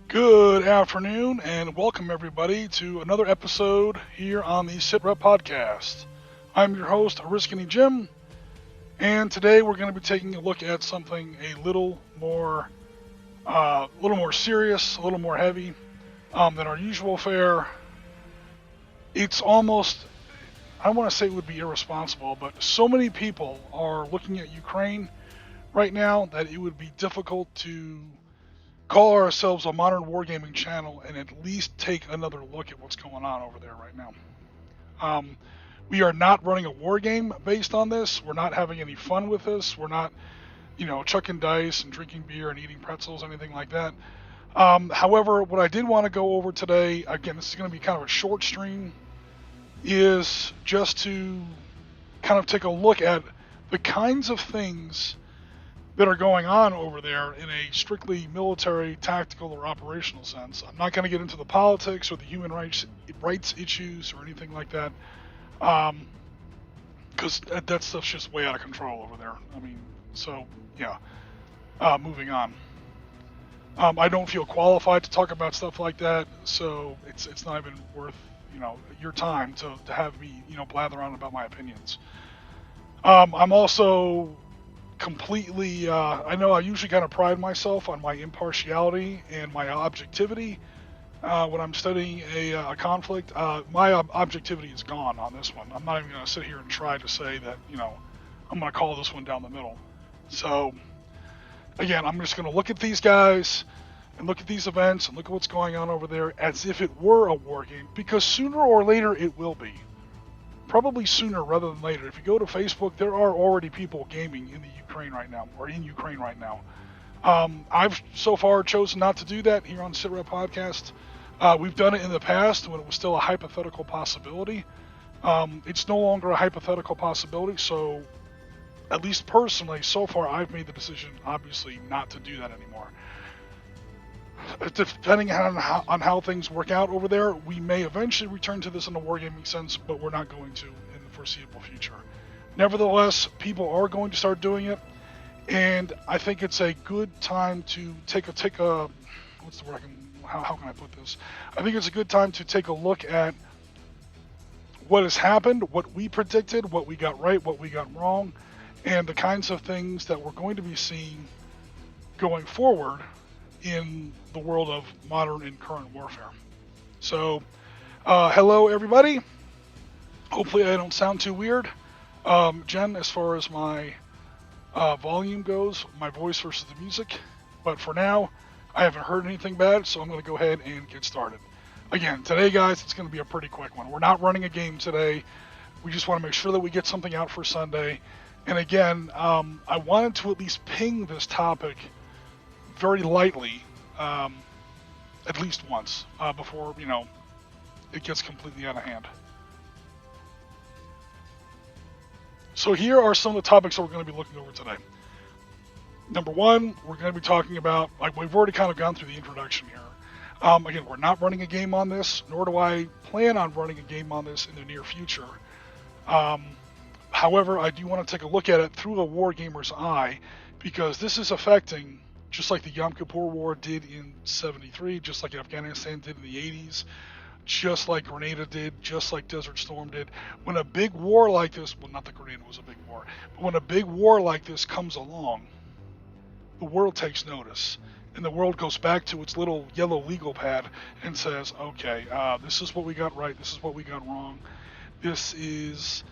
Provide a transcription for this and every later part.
Good afternoon, and welcome everybody to another episode here on the Sitrep podcast. I'm your host, Risky Jim, and today we're going to be taking a look at something a little more serious, a little more heavy than our usual fare. It's almost, I don't want to say it would be irresponsible, but so many people are looking at Ukraine right now that it would be difficult to call ourselves a modern wargaming channel and at least take another look at what's going on over there right now. Um, we are not running a war game based on this. We're not having any fun with this. We're not, chucking dice and drinking beer and eating pretzels, anything like that. However, what I did want to go over today, again, this is going to be kind of a short stream, is just to kind of take a look at the kinds of things that are going on over there in a strictly military, tactical, or operational sense. I'm not going to get into the politics or the human rights issues or anything like that, because that stuff's just way out of control over there. I mean, so yeah. Moving on. I don't feel qualified to talk about stuff like that, so it's not even worth your time to have me blather on about my opinions. I'm also completely I know I usually kind of pride myself on my impartiality and my objectivity when I'm studying a conflict. My objectivity is gone on this one. I'm not even going to sit here and try to say that I'm going to call this one down the middle. So again, I'm just going to look at these guys and look at these events and look at what's going on over there as if it were a war game, because sooner or later it will be. Probably sooner rather than later. If you go to Facebook, there are already people gaming in the Ukraine right now, or in Ukraine right now. I've so far chosen not to do that here on the Sitrep podcast. We've done it in the past when it was still a hypothetical possibility. It's no longer a hypothetical possibility, so at least personally, so far I've made the decision, obviously, not to do that anymore. Depending on how things work out over there, we may eventually return to this in a wargaming sense, but we're not going to in the foreseeable future. Nevertheless, people are going to start doing it, and I think it's a good time to take a what's the word? How can I put this? I think it's a good time to take a look at what has happened, what we predicted, what we got right, what we got wrong, and the kinds of things that we're going to be seeing going forward in the world of modern and current warfare. So, hello everybody. Hopefully I don't sound too weird. Jen, as far as my volume goes, my voice versus the music. But for now, I haven't heard anything bad, so I'm going to go ahead and get started. Again, today, guys, it's going to be a pretty quick one. We're not running a game today. We just want to make sure that we get something out for Sunday. And again, I wanted to at least ping this topic very lightly, at least once, before, it gets completely out of hand. So here are some of the topics that we're going to be looking over today. Number one, we're going to be talking about, like we've already kind of gone through the introduction here. Again, we're not running a game on this, nor do I plan on running a game on this in the near future. However, I do want to take a look at it through a wargamer's eye, because this is affecting, just like the Yom Kippur War did in '73, just like Afghanistan did in the '80s, just like Grenada did, just like Desert Storm did. When a big war like this, well, not that Grenada was a big war, but when a big war like this comes along, the world takes notice. And the world goes back to its little yellow legal pad and says, okay, this is what we got right, this is what we got wrong, this is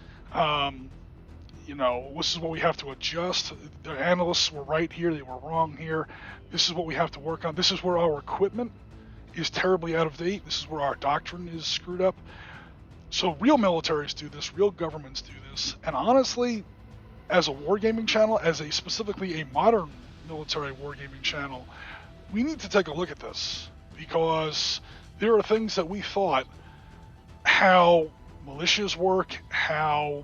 this is what we have to adjust. The analysts were right here, they were wrong here. This is what we have to work on. This is where our equipment is terribly out of date. This is where our doctrine is screwed up. So real militaries do this, real governments do this. And honestly, as a wargaming channel, as a specifically a modern military wargaming channel, we need to take a look at this, because there are things that we thought, how militias work, how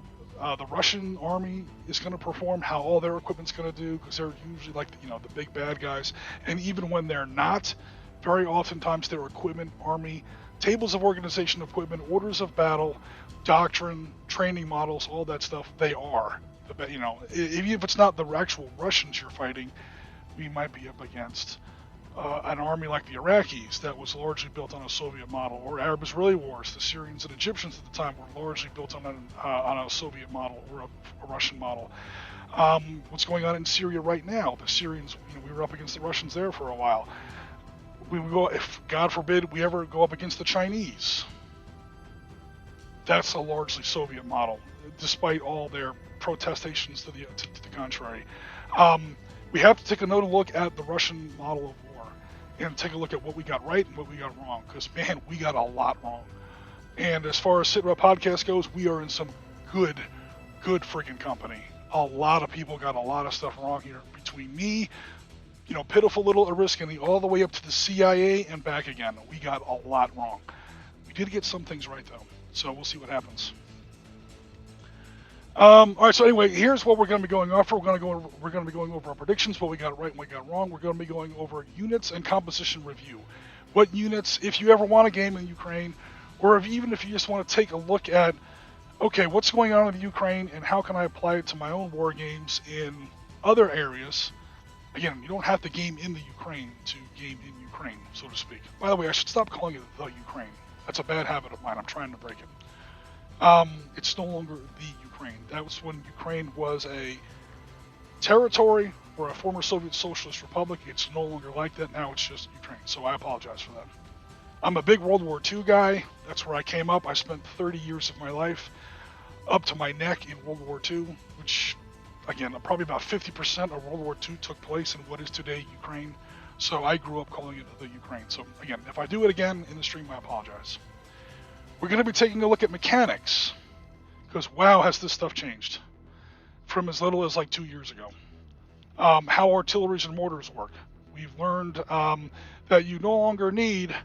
the Russian army is going to perform, how all their equipment's going to do, because they're usually like the big bad guys. And even when they're not, very oftentimes their equipment, army, tables of organization equipment, orders of battle, doctrine, training models, all that stuff, they are. Even if it's not the actual Russians you're fighting, we might be up against an army like the Iraqis that was largely built on a Soviet model, or Arab-Israeli wars, the Syrians and Egyptians at the time were largely built on a Soviet model or a Russian model. What's going on in Syria right now? The Syrians, we were up against the Russians there for a while. We would go, if God forbid we ever go up against the Chinese. That's a largely Soviet model, despite all their protestations to the contrary. We have to take another look at the Russian model of war and take a look at what we got right and what we got wrong, because, man, we got a lot wrong. And as far as Sitrep podcast goes, we are in some good freaking company. A lot of people got a lot of stuff wrong here, between me, pitiful little Ariskany, all the way up to the CIA and back again. We got a lot wrong. We did get some things right, though, so we'll see what happens. All right, so anyway, here's what we're going to be going over. We're going to be going over our predictions, what we got right and what we got wrong. We're going to be going over units and composition review. What units, if you ever want a game in Ukraine, or even if you just want to take a look at, okay, what's going on in the Ukraine and how can I apply it to my own war games in other areas. Again, you don't have to game in the Ukraine to game in Ukraine, so to speak. By the way, I should stop calling it the Ukraine. That's a bad habit of mine. I'm trying to break it. It's no longer the Ukraine. That was when Ukraine was a territory or a former Soviet Socialist Republic. It's no longer like that. Now it's just Ukraine. So I apologize for that. I'm a big World War II guy. That's where I came up. I spent 30 years of my life up to my neck in World War II, which, again, probably about 50% of World War II took place in what is today Ukraine. So I grew up calling it the Ukraine. So again, if I do it again in the stream, I apologize. We're going to be taking a look at mechanics, because wow, has this stuff changed from as little as like 2 years ago. How artilleries and mortars work. We've learned that you no longer need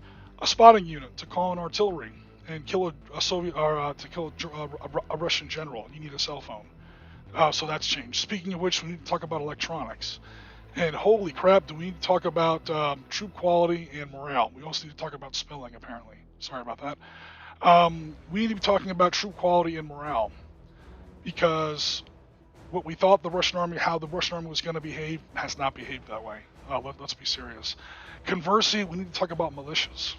a spotting unit to call an artillery and kill a Soviet or to kill a Russian general. You need a cell phone. So that's changed. Speaking of which, we need to talk about electronics. And holy crap, do we need to talk about troop quality and morale. We also need to talk about spilling, apparently. Sorry about that. We need to be talking about troop quality and morale, because what we thought how the Russian army was going to behave has not behaved that way. Let's be serious. Conversely, we need to talk about militias.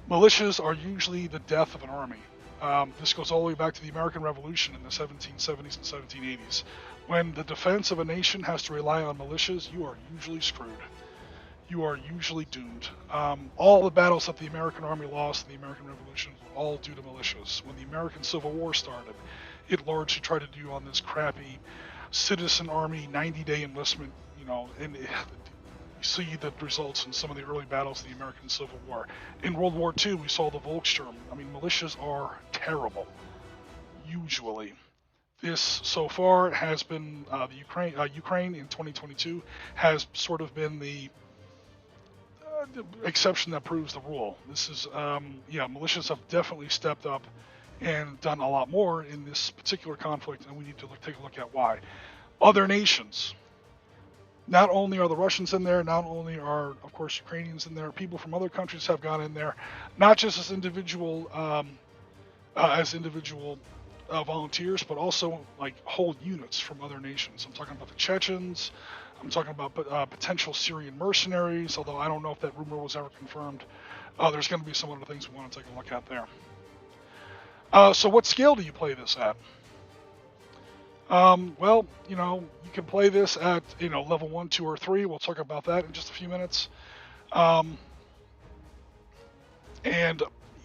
Militias are usually the death of an army. This goes all the way back to the American Revolution in the 1770s and 1780s. When the defense of a nation has to rely on militias, you are usually screwed. You are usually doomed. All the battles that the American Army lost in the American Revolution were all due to militias. When the American Civil War started, it largely tried to do on this crappy citizen army 90-day enlistment, and you see the results in some of the early battles of the American Civil War. In World War II, we saw the Volkssturm. I mean, militias are terrible, usually. This, so far, has been Ukraine in 2022 has sort of been the exception that proves the rule. This is, militias have definitely stepped up and done a lot more in this particular conflict, and we need to take a look at why. Other nations. Not only are the Russians in there, not only are, of course, Ukrainians in there, people from other countries have gone in there, not just as individual volunteers, but also like whole units from other nations. I'm talking about the Chechens. I'm talking about potential Syrian mercenaries, although I don't know if that rumor was ever confirmed. There's going to be some other things we want to take a look at there. So what scale do you play this at? Well, you can play this at, level 1, 2, or 3. We'll talk about that in just a few minutes. And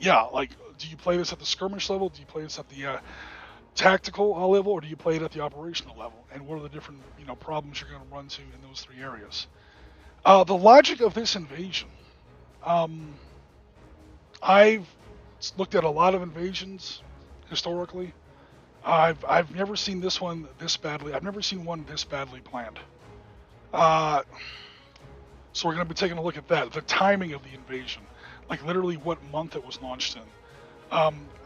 yeah, like, do you play this at the skirmish level? Do you play this at the tactical level, or do you play it at the operational level? And what are the different, problems you're going to run into in those 3 areas? The logic of this invasion. I've looked at a lot of invasions historically. I've never seen this one this badly. I've never seen one this badly planned. So we're going to be taking a look at that. The timing of the invasion, like literally what month it was launched in.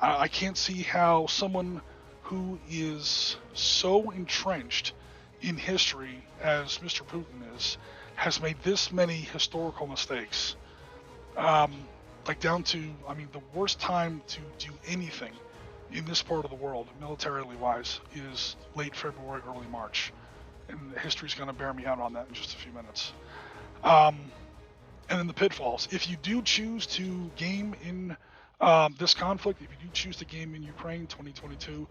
I can't see how someone who is so entrenched in history as Mr. Putin is, has made this many historical mistakes. Like down to, the worst time to do anything in this part of the world, militarily wise, is late February, early March. And history's going to bear me out on that in just a few minutes. Um, and then the pitfalls. If you do choose to game in this conflict, if you do choose to game in Ukraine 2022,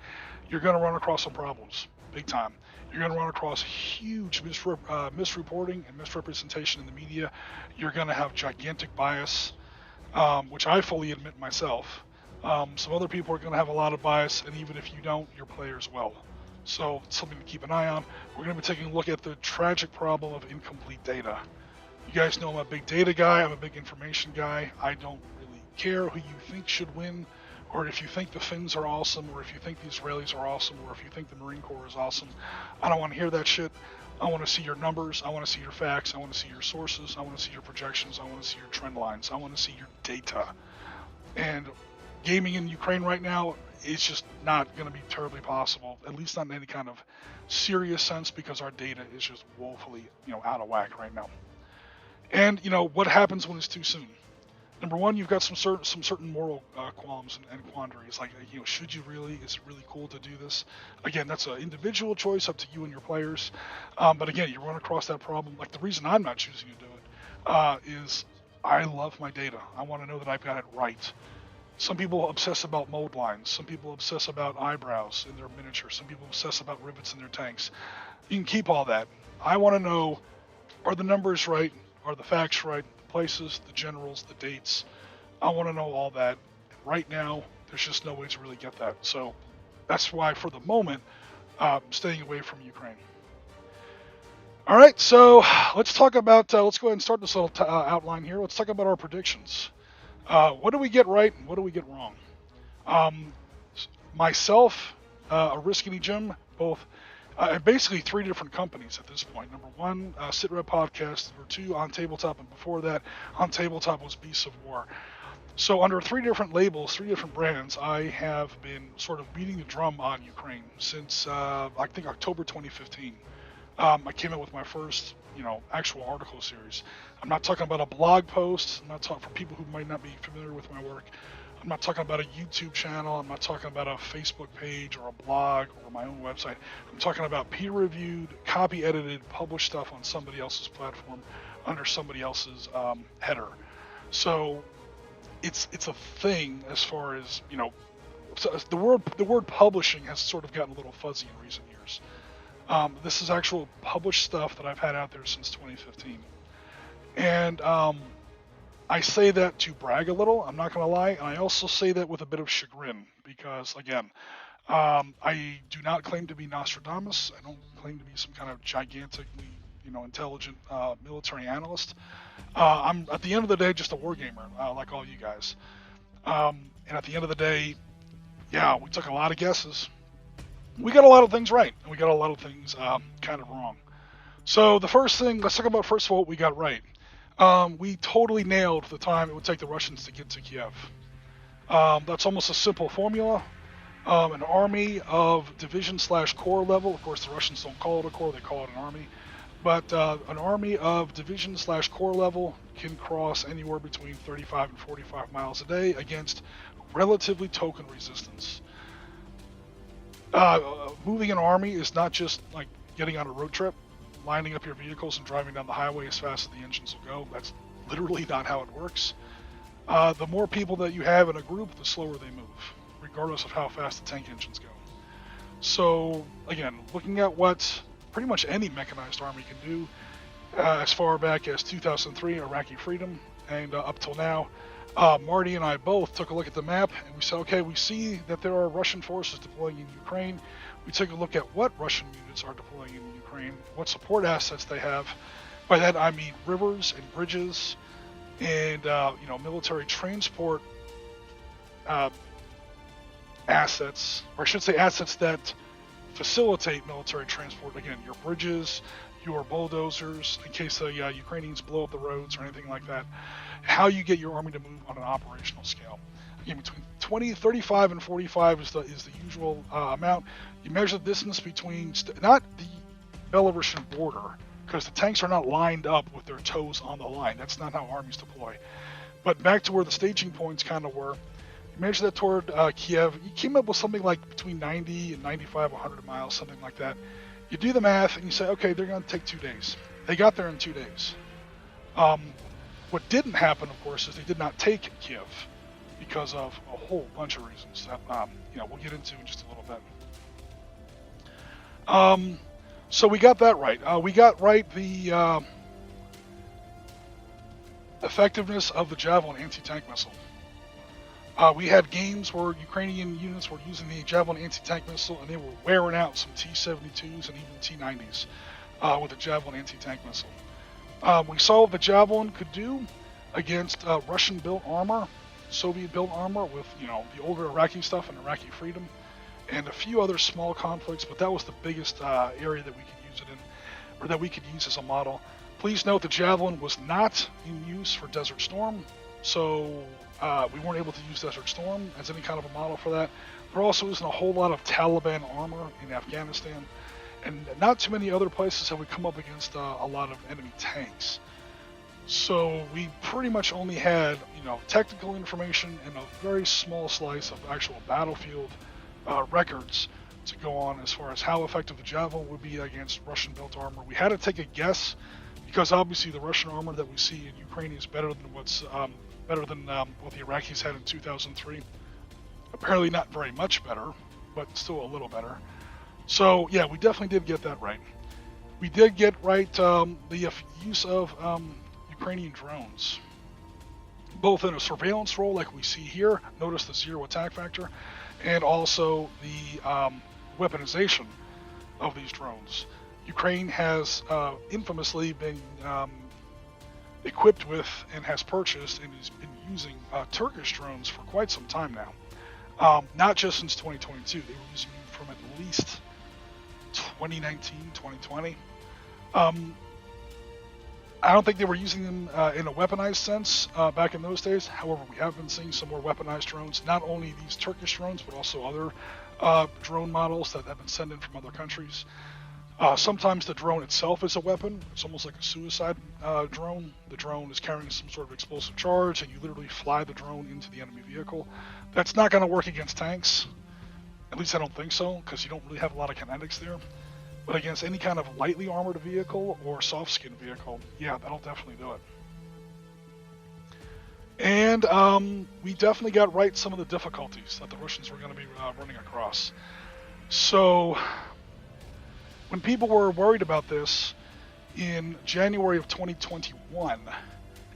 you're going to run across some problems, big time. You're going to run across huge misreporting and misrepresentation in the media. You're going to have gigantic bias, which I fully admit myself. Some other people are going to have a lot of bias, and even if you don't, your players will. So it's something to keep an eye on. We're going to be taking a look at the tragic problem of incomplete data. You guys know I'm a big data guy, I'm a big information guy. I don't really care who you think should win, or if you think the Finns are awesome, or if you think the Israelis are awesome, or if you think the Marine Corps is awesome. I don't want to hear that shit. I want to see your numbers, I want to see your facts, I want to see your sources, I want to see your projections, I want to see your trend lines, I want to see your data. And gaming in Ukraine right now is just not going to be terribly possible, at least not in any kind of serious sense, because our data is just woefully, out of whack right now. And what happens when it's too soon? Number one, you've got some certain moral qualms and quandaries. Like, should you really? Is it really cool to do this? Again, that's an individual choice up to you and your players. But again, you run across that problem. Like, the reason I'm not choosing to do it is I love my data. I want to know that I've got it right. Some people obsess about mold lines. Some people obsess about eyebrows in their miniature. Some people obsess about rivets in their tanks. You can keep all that. I want to know, are the numbers right? Are the facts right? The places, the generals, the dates. I want to know all that. Right now, there's just no way to really get that. So that's why, for the moment, I'm staying away from Ukraine. All right, so let's talk about, let's go ahead and start this little outline here. Let's talk about our predictions. What do we get right and what do we get wrong? Myself, Risky Jim, both basically three different companies at this point. Number one, Sitrep podcast. Number two, On Tabletop, and before that, On Tabletop was Beasts of War. So under three different labels, three different brands, I have been sort of beating the drum on Ukraine since I think October 2015. I came out with my first, actual article series. I'm not talking about a blog post. I'm not talking for people who might not be familiar with my work. I'm not talking about a YouTube channel. I'm not talking about a Facebook page or a blog or my own website. I'm talking about peer-reviewed, copy-edited, published stuff on somebody else's platform under somebody else's header. So it's a thing as far as, so the word publishing has sort of gotten a little fuzzy in recent years. This is actual published stuff that I've had out there since 2015. And I say that to brag a little, I'm not going to lie, and I also say that with a bit of chagrin, because, again, I do not claim to be Nostradamus. I don't claim to be some kind of gigantically, intelligent military analyst. I'm, at the end of the day, just a wargamer, like all you guys. And at the end of the day, yeah, we took a lot of guesses. We got a lot of things right, and we got a lot of things kind of wrong. So the first thing, let's talk about first of all what we got right. We totally nailed the time it would take the Russians to get to Kiev. That's almost a simple formula. An army of division/corps level, of course the Russians don't call it a corps, they call it an army, but an army of division/corps level can cross anywhere between 35 and 45 miles a day against relatively token resistance. Moving an army is not just like getting on a road trip, lining up your vehicles and driving down the highway as fast as the engines will go. That's literally not how it works. The more people that you have in a group, the slower they move, regardless of how fast the tank engines go. So again, looking at what pretty much any mechanized army can do, as far back as 2003, Iraqi freedom, and up till now, Marty and I both took a look at the map and we said, okay, we see that there are Russian forces deploying in Ukraine. We took a look at what Russian units are deploying in Ukraine, what support assets they have. By that I mean rivers and bridges and military transport assets, or I should say assets that facilitate military transport. Again, your bridges, your bulldozers, in case the Ukrainians blow up the roads or anything like that. How you get your army to move on an operational scale. Again, between 35 and 45 is the usual amount. You measure the distance between, not the Belarusian border, because the tanks are not lined up with their toes on the line. That's not how armies deploy. But back to where the staging points kind of were, you measure that toward Kiev. You came up with something like between 90 and 95, 100 miles, something like that. You do the math and you say, okay, they're going to take 2 days. They got there in 2 days. What didn't happen, of course, is they did not take Kiev because of a whole bunch of reasons that we'll get into in just a little bit. So we got that right. We got right the effectiveness of the Javelin anti-tank missile. We had games where Ukrainian units were using the Javelin anti-tank missile, and they were wearing out some T-72s and even T-90s with the Javelin anti-tank missile. We saw what the Javelin could do against Russian-built armor, Soviet-built armor with the older Iraqi stuff and Iraqi freedom, and a few other small conflicts. But that was the biggest area that we could use it in, or that we could use as a model. Please note the Javelin was not in use for Desert Storm, so we weren't able to use Desert Storm as any kind of a model for that. There also isn't a whole lot of Taliban armor in Afghanistan, and not too many other places have we come up against a lot of enemy tanks. So we pretty much only had, technical information and a very small slice of actual battlefield records to go on as far as how effective the Javelin would be against Russian-built armor. We had to take a guess because obviously the Russian armor that we see in Ukraine is better than what the Iraqis had in 2003. Apparently not very much better, but still a little better. So yeah, we definitely did get that right. We did get right the use of Ukrainian drones, both in a surveillance role like we see here, notice the 0 attack factor, and also the weaponization of these drones. Ukraine has infamously been equipped with and has purchased and has been using Turkish drones for quite some time now. Not just since 2022, they were using them from at least 2019, 2020. I don't think they were using them in a weaponized sense back in those days. However, we have been seeing some more weaponized drones, not only these Turkish drones, but also other drone models that have been sent in from other countries. Sometimes the drone itself is a weapon. It's almost like a suicide drone. The drone is carrying some sort of explosive charge, and you literally fly the drone into the enemy vehicle. That's not going to work against tanks. At least I don't think so, because you don't really have a lot of kinetics there. But against any kind of lightly armored vehicle or soft-skinned vehicle, yeah, that'll definitely do it. And we definitely got right some of the difficulties that the Russians were going to be running across. So when people were worried about this in January of 2021,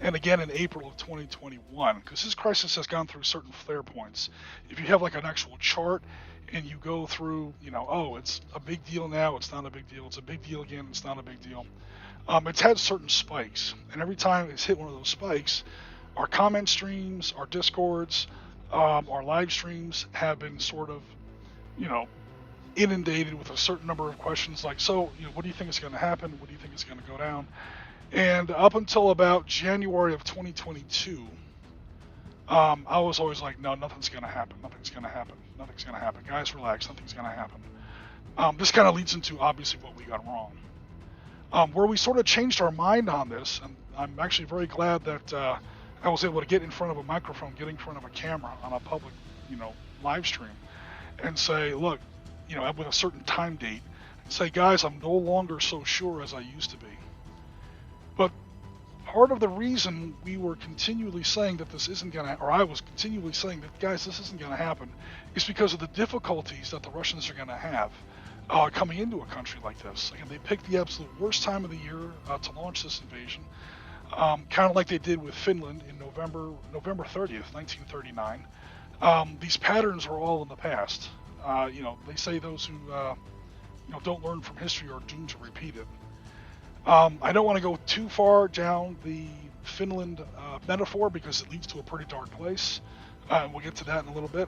and again in April of 2021, because this crisis has gone through certain flare points. If you have like an actual chart and you go through, oh, it's a big deal now, it's not a big deal, it's a big deal again, it's not a big deal. It's had certain spikes, and every time it's hit one of those spikes, our comment streams, our discords, our live streams have been sort of, inundated with a certain number of questions like, so, what do you think is going to happen? What do you think is going to go down? And up until about January of 2022, I was always like, no, nothing's going to happen. Nothing's going to happen. Nothing's going to happen. Guys, relax. Nothing's going to happen. This kind of leads into, obviously, what we got wrong. Where we sort of changed our mind on this, and I'm actually very glad that I was able to get in front of a microphone, get in front of a camera on a public, live stream, and say, look, with a certain time date, and say, guys, I'm no longer so sure as I used to be. But part of the reason we were continually saying that this isn't going to, or I was continually saying that, guys, this isn't going to happen, is because of the difficulties that the Russians are going to have coming into a country like this. Again, they picked the absolute worst time of the year to launch this invasion, kind of like they did with Finland in November 30th, 1939. These patterns are all in the past. They say those who don't learn from history are doomed to repeat it. I don't want to go too far down the Finland metaphor because it leads to a pretty dark place. We'll get to that in a little bit.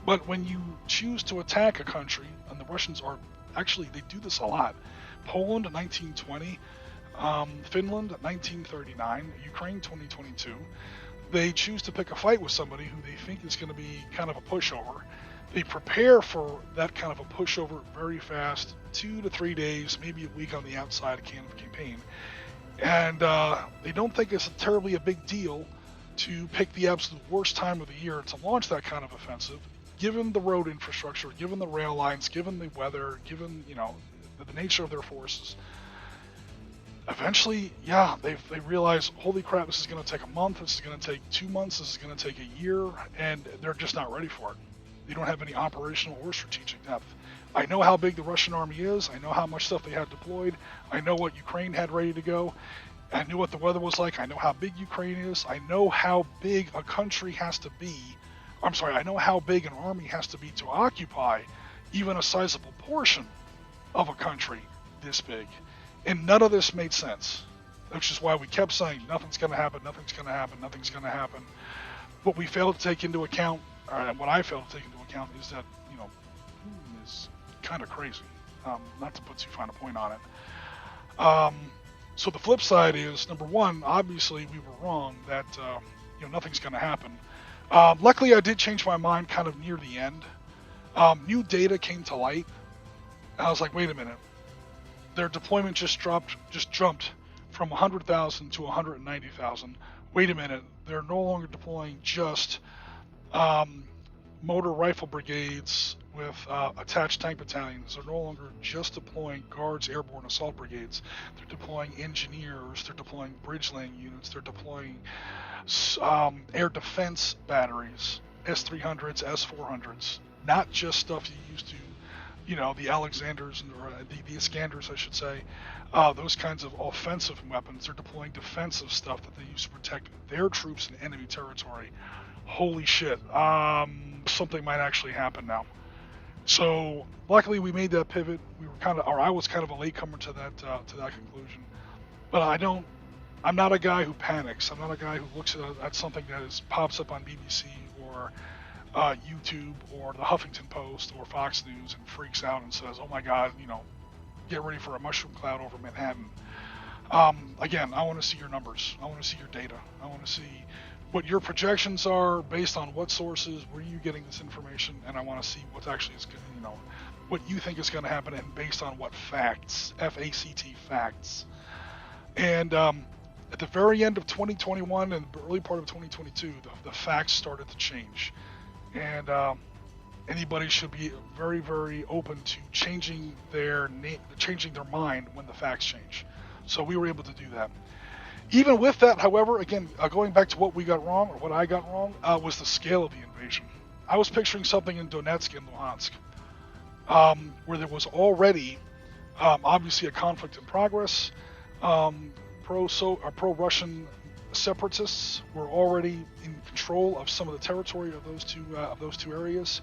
But when you choose to attack a country, and the Russians are actually, they do this a lot. Poland 1920, Finland 1939, Ukraine 2022. They choose to pick a fight with somebody who they think is going to be kind of a pushover. They prepare for that kind of a pushover very fast, 2 to 3 days, maybe a week on the outside of campaign. And they don't think it's terribly a big deal to pick the absolute worst time of the year to launch that kind of offensive, given the road infrastructure, given the rail lines, given the weather, given, the nature of their forces. eventually, yeah, they realize, holy crap, this is going to take a month, this is going to take 2 months, this is going to take a year, and they're just not ready for it. They don't have any operational or strategic depth. I know how big the Russian army is. I know how much stuff they had deployed. I know what Ukraine had ready to go. I knew what the weather was like. I know how big Ukraine is. I know how big a country has to be. I'm sorry, I know how big an army has to be to occupy even a sizable portion of a country this big. And none of this made sense, which is why we kept saying nothing's going to happen, nothing's going to happen, nothing's going to happen. What we failed to take into account, or what I failed to take into account, is that, you know, Putin is kind of crazy. Not to put too fine a point on it. So the flip side is, number one, obviously we were wrong that nothing's going to happen. Luckily, I did change my mind kind of near the end. New data came to light. And I was like, wait a minute. Their deployment just jumped from 100,000 to 190,000. Wait a minute. They're no longer deploying just motor rifle brigades with attached tank battalions. They're no longer just deploying guards, airborne assault brigades. They're deploying engineers. They're deploying bridge laying units. They're deploying air defense batteries, S-300s, S-400s. Not just stuff you used to, the Alexanders, or the Iskanders, I should say. Those kinds of offensive weapons. They're deploying defensive stuff that they use to protect their troops in enemy territory. Holy shit. Something might actually happen now. So luckily we made that pivot. I was kind of a latecomer to that conclusion. But I'm not a guy who panics. I'm not a guy who looks at something that pops up on BBC or YouTube or the Huffington Post or Fox News and freaks out and says, oh my God, get ready for a mushroom cloud over Manhattan. Again, I want to see your numbers. I want to see your data. I want to see what your projections are based on what sources, where are you getting this information, and I want to see what actually is, what you think is going to happen, and based on what facts, F-A-C-T, facts. And at the very end of 2021 and the early part of 2022, the facts started to change. And anybody should be very, very open to changing their mind when the facts change. So we were able to do that. Even with that, however, again, going back to what we got wrong, or what I got wrong, was the scale of the invasion. I was picturing something in Donetsk and Luhansk, where there was already, obviously, a conflict in progress. Pro-Russian separatists were already in control of some of the territory of those two areas.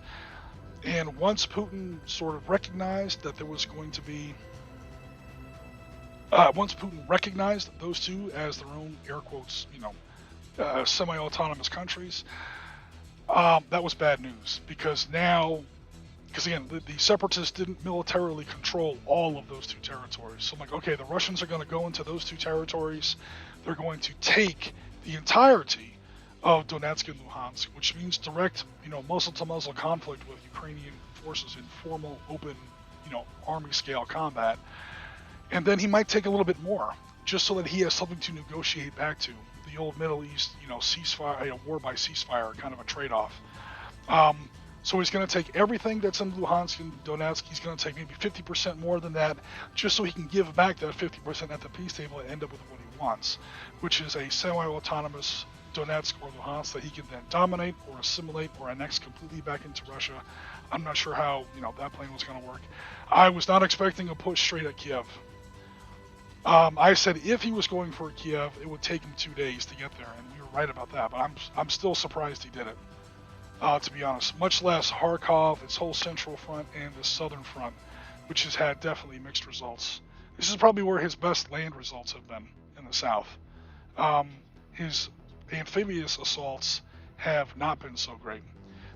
And once Putin sort of recognized that there was going to be once Putin recognized those two as their own, air quotes, semi-autonomous countries, that was bad news. Because again, the separatists didn't militarily control all of those two territories. So I'm like, okay, the Russians are going to go into those two territories. They're going to take the entirety of Donetsk and Luhansk, which means direct, muzzle-to-muzzle conflict with Ukrainian forces in formal, open, army-scale combat. And then he might take a little bit more, just so that he has something to negotiate back to. The old Middle East, ceasefire, war by ceasefire, kind of a trade-off. So he's going to take everything that's in Luhansk and Donetsk. He's going to take maybe 50% more than that, just so he can give back that 50% at the peace table and end up with what he wants, which is a semi-autonomous Donetsk or Luhansk that he can then dominate or assimilate or annex completely back into Russia. I'm not sure how that plan was going to work. I was not expecting a push straight at Kiev. I said if he was going for Kiev, it would take him 2 days to get there, and we were right about that. But I'm still surprised he did it, to be honest. Much less Kharkov, its whole central front, and the southern front, which has had definitely mixed results. This is probably where his best land results have been, in the south. His amphibious assaults have not been so great.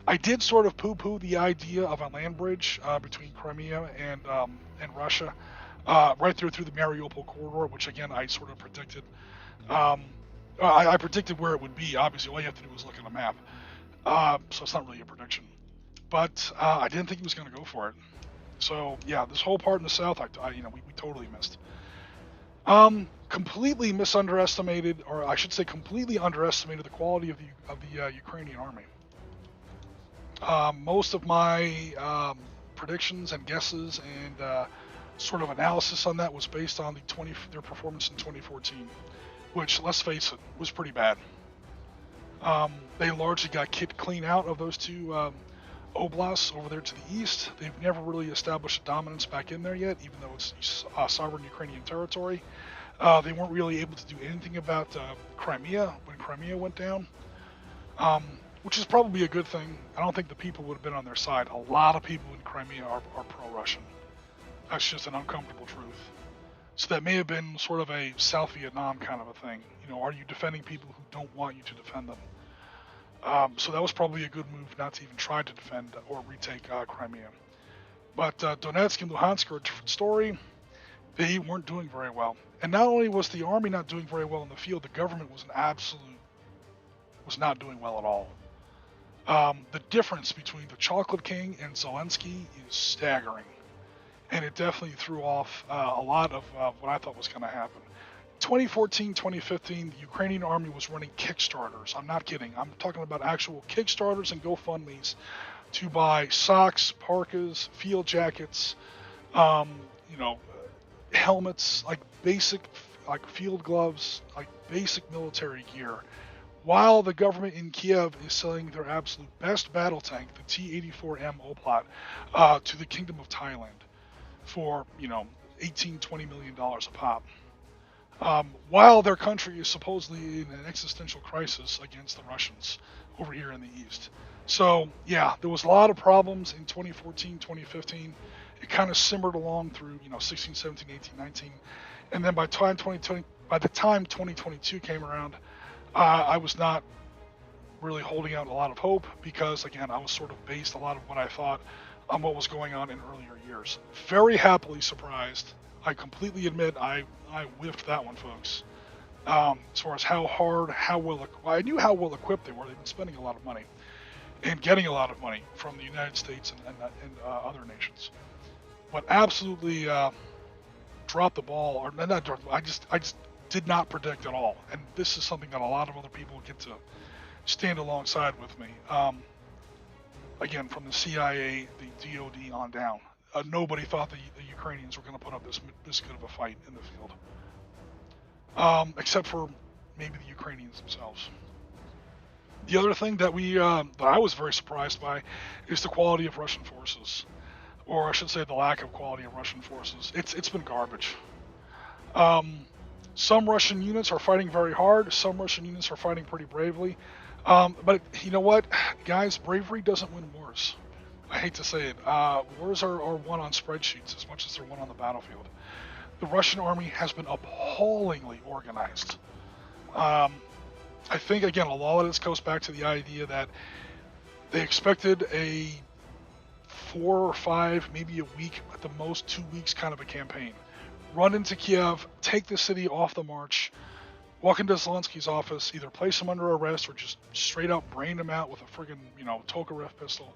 I did sort of poo-poo the idea of a land bridge between Crimea and Russia. Right through the Mariupol corridor, which again I sort of predicted. I predicted where it would be. Obviously, all you have to do is look at a map, so it's not really a prediction. But I didn't think he was going to go for it. So yeah, this whole part in the south, we totally missed. Completely misunderestimated, or I should say, completely underestimated the quality of the Ukrainian army. Most of my predictions and guesses and sort of analysis on that was based on their performance in 2014, which, let's face it, was pretty bad. They largely got kicked clean out of those two oblasts over there to the east. They've never really established a dominance back in there yet, even though it's sovereign Ukrainian territory. They weren't really able to do anything about Crimea when Crimea went down, which is probably a good thing. I don't think the people would have been on their side. A lot of people in Crimea are pro-Russian. That's just an uncomfortable truth. So that may have been sort of a South Vietnam kind of a thing. You know, are you defending people who don't want you to defend them? So that was probably a good move not to even try to defend or retake Crimea. But Donetsk and Luhansk are a different story. They weren't doing very well. And not only was the army not doing very well in the field, the government was not doing well at all. The difference between the Chocolate King and Zelensky is staggering. And it definitely threw off a lot of what I thought was going to happen. 2014, 2015, the Ukrainian army was running Kickstarters. I'm not kidding. I'm talking about actual Kickstarters and GoFundMes to buy socks, parkas, field jackets, helmets, like basic, like field gloves, like basic military gear, while the government in Kiev is selling their absolute best battle tank, the T-84M Oplot, to the Kingdom of Thailand for, $18, $20 million a pop. While their country is supposedly in an existential crisis against the Russians over here in the East. So, yeah, there was a lot of problems in 2014, 2015. It kind of simmered along through, 16, 17, 18, 19. And then by the time 2022 came around, I was not really holding out a lot of hope because, again, I was sort of based a lot of what I thought on what was going on in earlier years. Very happily surprised. I completely admit I whiffed that one, folks. As far as I knew how well equipped they were. They've been spending a lot of money and getting a lot of money from the United States and other nations. But absolutely dropped the ball, or not dropped. I just did not predict at all. And this is something that a lot of other people get to stand alongside with me. Again, from the CIA, the DOD on down. Nobody thought the Ukrainians were going to put up this good of a fight in the field, except for maybe the Ukrainians themselves. The other thing that I was very surprised by is the quality of Russian forces, or I should say the lack of quality of Russian forces. It's been garbage. Some Russian units are fighting very hard. Some Russian units are fighting pretty bravely. But you know what, guys? Bravery doesn't win wars. I hate to say it. Wars are won on spreadsheets as much as they're won on the battlefield. The Russian army has been appallingly organized. I think, again, a lot of this goes back to the idea that they expected a 4 or 5, maybe a week, at the most 2 weeks kind of a campaign. Run into Kiev, take the city off the march, walk into Zelensky's office, either place him under arrest or just straight up brain him out with a friggin', Tokarev pistol,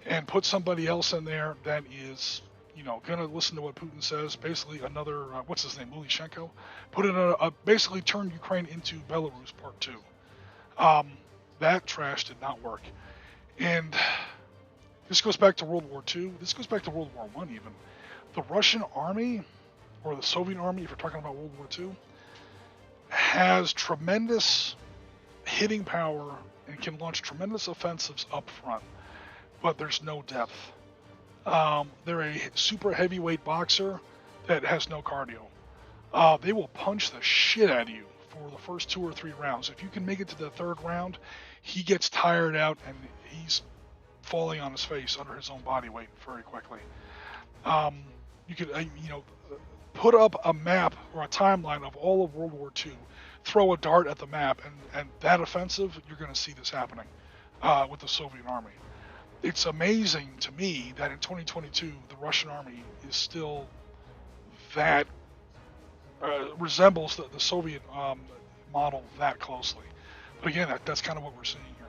and put somebody else in there that is, gonna listen to what Putin says. Basically, another what's his name, Lukashenko, put in basically turn Ukraine into Belarus Part 2. That trash did not work, and this goes back to World War II. This goes back to World War I even. The Russian army, or the Soviet army, if you're talking about World War II, has tremendous hitting power and can launch tremendous offensives up front, but there's no depth. They're a super heavyweight boxer that has no cardio. They will punch the shit out of you for the first 2 or 3 rounds. If you can make it to the 3rd round, he gets tired out and he's falling on his face under his own body weight very quickly. You could, put up a map or a timeline of all of World War II, throw a dart at the map, and that offensive, you're going to see this happening with the Soviet army. It's amazing to me that in 2022, the Russian army is still that, resembles the Soviet model that closely. But again, that's kind of what we're seeing here.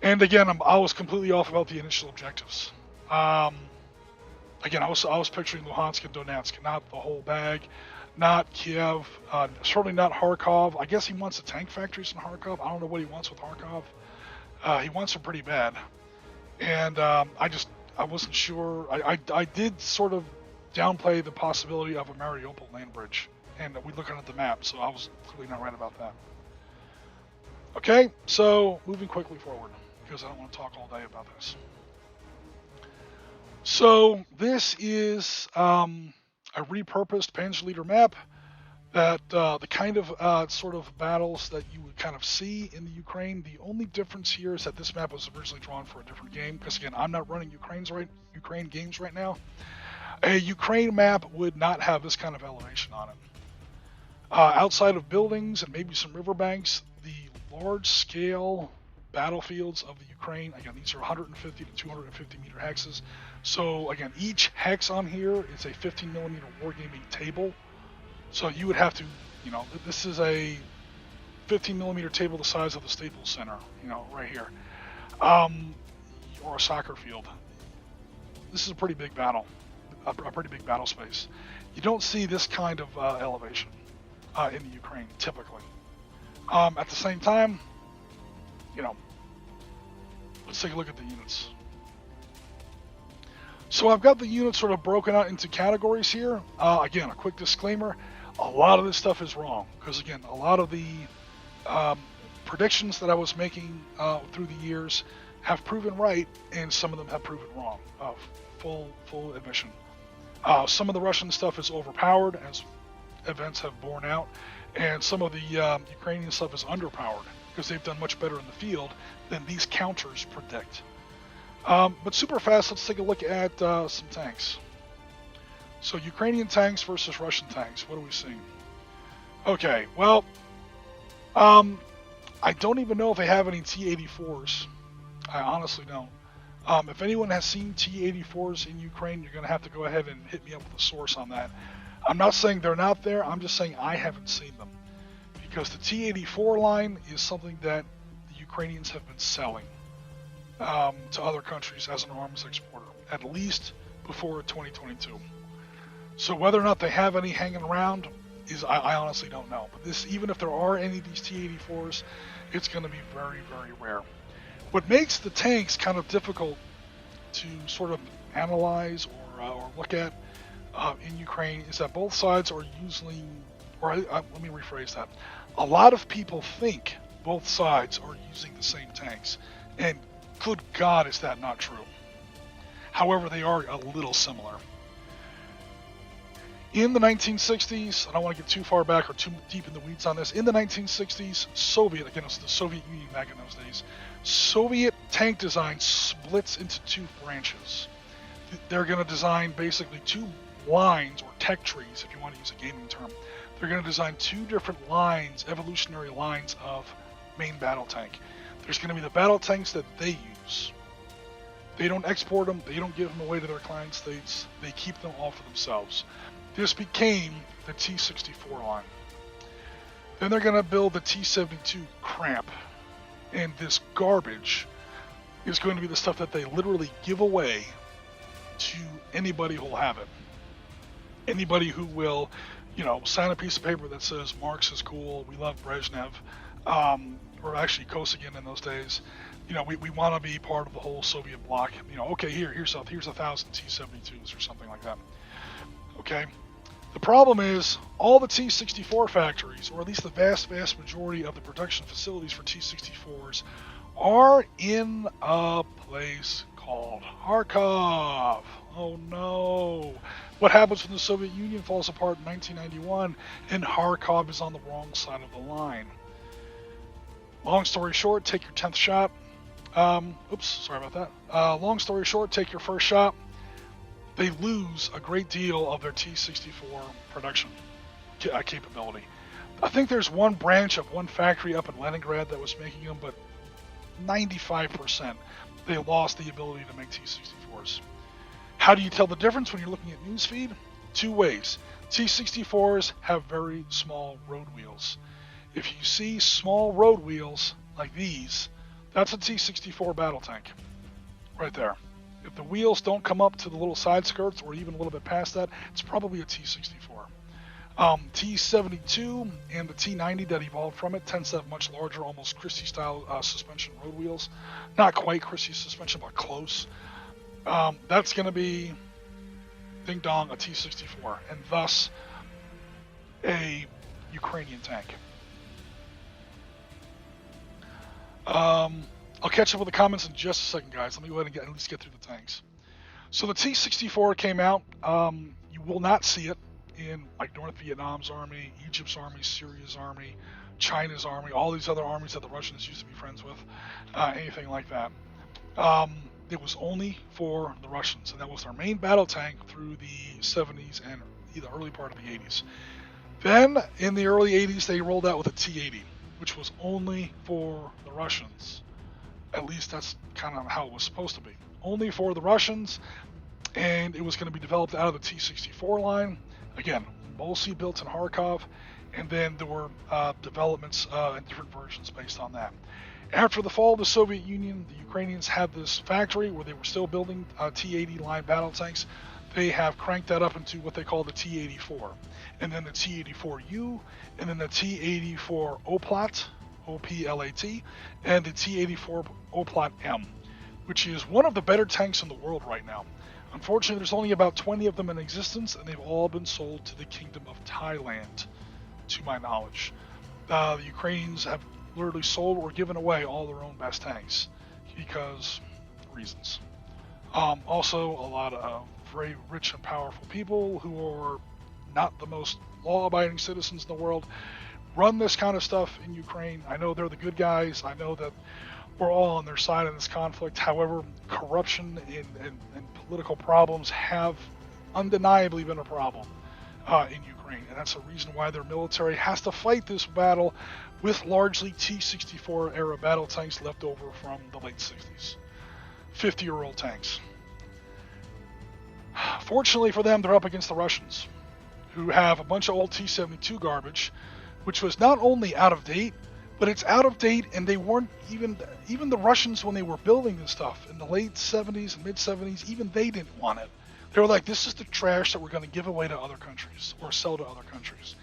And again, I was completely off about the initial objectives. Again, I was picturing Luhansk and Donetsk, not the whole bag, not Kiev, certainly not Kharkov. I guess he wants the tank factories in Kharkov. I don't know what he wants with Kharkov. He wants them pretty bad, and I wasn't sure. I did sort of downplay the possibility of a Mariupol land bridge. And we looking at the map, so I was clearly not right about that. Okay, so moving quickly forward, because I don't want to talk all day about this. So this is a repurposed Panzer map that the kind of sort of battles that you would kind of see in the Ukraine. The only difference here is that this map was originally drawn for a different game, because again, I'm not running Ukraine games right now. A Ukraine map would not have this kind of elevation on it. Outside of buildings and maybe some riverbanks, the large-scale battlefields of the Ukraine, again, these are 150 to 250 meter hexes. So again, each hex on here is a 15 millimeter wargaming table. So you would have to, you know, this is a 15 millimeter table the size of the Staples Center, you know, right here, or a soccer field. This is a pretty big battle, a pretty big battle space. You don't see this kind of elevation in the Ukraine typically. At the same time, you know, let's take a look at the units. So I've got the units sort of broken out into categories here. Again, a quick disclaimer, a lot of this stuff is wrong, because again, a lot of the predictions that I was making through the years have proven right, and some of them have proven wrong. Full admission. Some of the Russian stuff is overpowered, as events have borne out, and some of the Ukrainian stuff is underpowered, because they've done much better in the field than these counters predict. But super fast, let's take a look at some tanks. So Ukrainian tanks versus Russian tanks, what are we seeing? Okay, well, I don't even know if they have any T-84s. I honestly don't. If anyone has seen T-84s in Ukraine, you're going to have to go ahead and hit me up with a source on that. I'm not saying they're not there, I'm just saying I haven't seen them. Because the T-84 line is something that the Ukrainians have been selling to other countries as an arms exporter, at least before 2022. So whether or not they have any hanging around is I honestly don't know. But this, even if there are any of these T-84s, it's going to be very, very rare. What makes the tanks kind of difficult to sort of analyze or look at in Ukraine is that both sides are using, or let me rephrase that. A lot of people think both sides are using the same tanks, and good God, is that not true? However, they are a little similar. In the 1960s, I don't want to get too far back or too deep in the weeds on this, in the 1960s, again, it was the Soviet Union back in those days, Soviet tank design splits into two branches. They're going to design basically two lines, or tech trees, if you want to use a gaming term. They're going to design two different lines, evolutionary lines of main battle tank. There's going to be the battle tanks that they use. They don't export them, they don't give them away to their client states, they keep them all for themselves. This became the T-64 line. Then they're going to build the T-72 Cramp. And this garbage is going to be the stuff that they literally give away to anybody who will have it. Anybody who will, you know, sign a piece of paper that says Marx is cool, we love Brezhnev, or actually Kosygin in those days. You know, we want to be part of the whole Soviet bloc. You know, okay, here's 1,000 T-72s or something like that. Okay. The problem is all the T-64 factories, or at least the vast majority of the production facilities for T-64s, are in a place called Kharkov. Oh no. What happens when the Soviet Union falls apart in 1991 and Kharkov is on the wrong side of the line? Long story short, take your 10th shot. Oops, sorry about that. Long story short, take your first shot. They lose a great deal of their T-64 production capability. I think there's one branch of one factory up in Leningrad that was making them, but 95% they lost the ability to make T-64s. How do you tell the difference when you're looking at newsfeed? Two ways. T-64s have very small road wheels. If you see small road wheels like these, that's a T-64 battle tank right there. If the wheels don't come up to the little side skirts or even a little bit past that, it's probably a T-64. T-72 and the T-90 that evolved from it tends to have much larger, almost Christie style suspension road wheels. Not quite Christie suspension, but close. That's going to be ding dong, a T-64, and thus a Ukrainian tank. I'll catch up with the comments in just a second, guys. Let me go ahead and at least get through the tanks. So the T-64 came out. You will not see it in like North Vietnam's army, Egypt's army, Syria's army, China's army, all these other armies that the Russians used to be friends with, anything like that. It was only for the Russians, and that was their main battle tank through the 70s and the early part of the 80s. Then, in the early 80s, they rolled out with a T-80, which was only for the Russians. At least that's kind of how it was supposed to be. Only for the Russians, and it was going to be developed out of the T-64 line. Again, mostly built in Kharkov, and then there were developments and different versions based on that. After the fall of the Soviet Union, the Ukrainians had this factory where they were still building T-80 line battle tanks. They have cranked that up into what they call the T-84, and then the T-84U, and then the T-84 Oplat, O-P-L-A-T, and the T-84 Oplat M, which is one of the better tanks in the world right now. Unfortunately, there's only about 20 of them in existence, and they've all been sold to the Kingdom of Thailand, to my knowledge. The Ukrainians have literally sold or given away all their own best tanks because reasons. Also, a lot of very rich and powerful people who are not the most law-abiding citizens in the world run this kind of stuff in Ukraine. I know they're the good guys. I know that we're all on their side in this conflict. However, corruption and political problems have undeniably been a problem in Ukraine, and that's the reason why their military has to fight this battle with largely T-64 era battle tanks left over from the late 60s. 50-year-old tanks. Fortunately for them, they're up against the Russians, who have a bunch of old T-72 garbage, which was not only out of date, but it's out of date, and they weren't even the Russians, when they were building this stuff in the late 70s and mid 70s, even they didn't want it. They were like, this is the trash that we're going to give away to other countries or sell to other countries.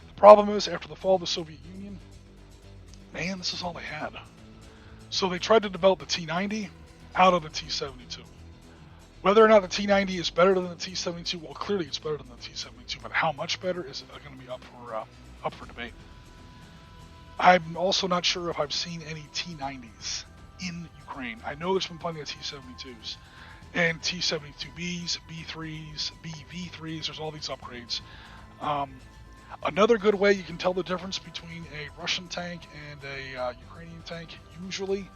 The problem is, after the fall of the Soviet Union, man, this is all they had. So they tried to develop the T-90 out of the T-72. Whether or not the T-90 is better than the T-72, well, clearly it's better than the T-72, but how much better is going to be up for debate. I'm also not sure if I've seen any T-90s in Ukraine. I know there's been plenty of T-72s and T-72Bs, B3s, BV3s. There's all these upgrades. Another good way you can tell the difference between a Russian tank and a Ukrainian tank usually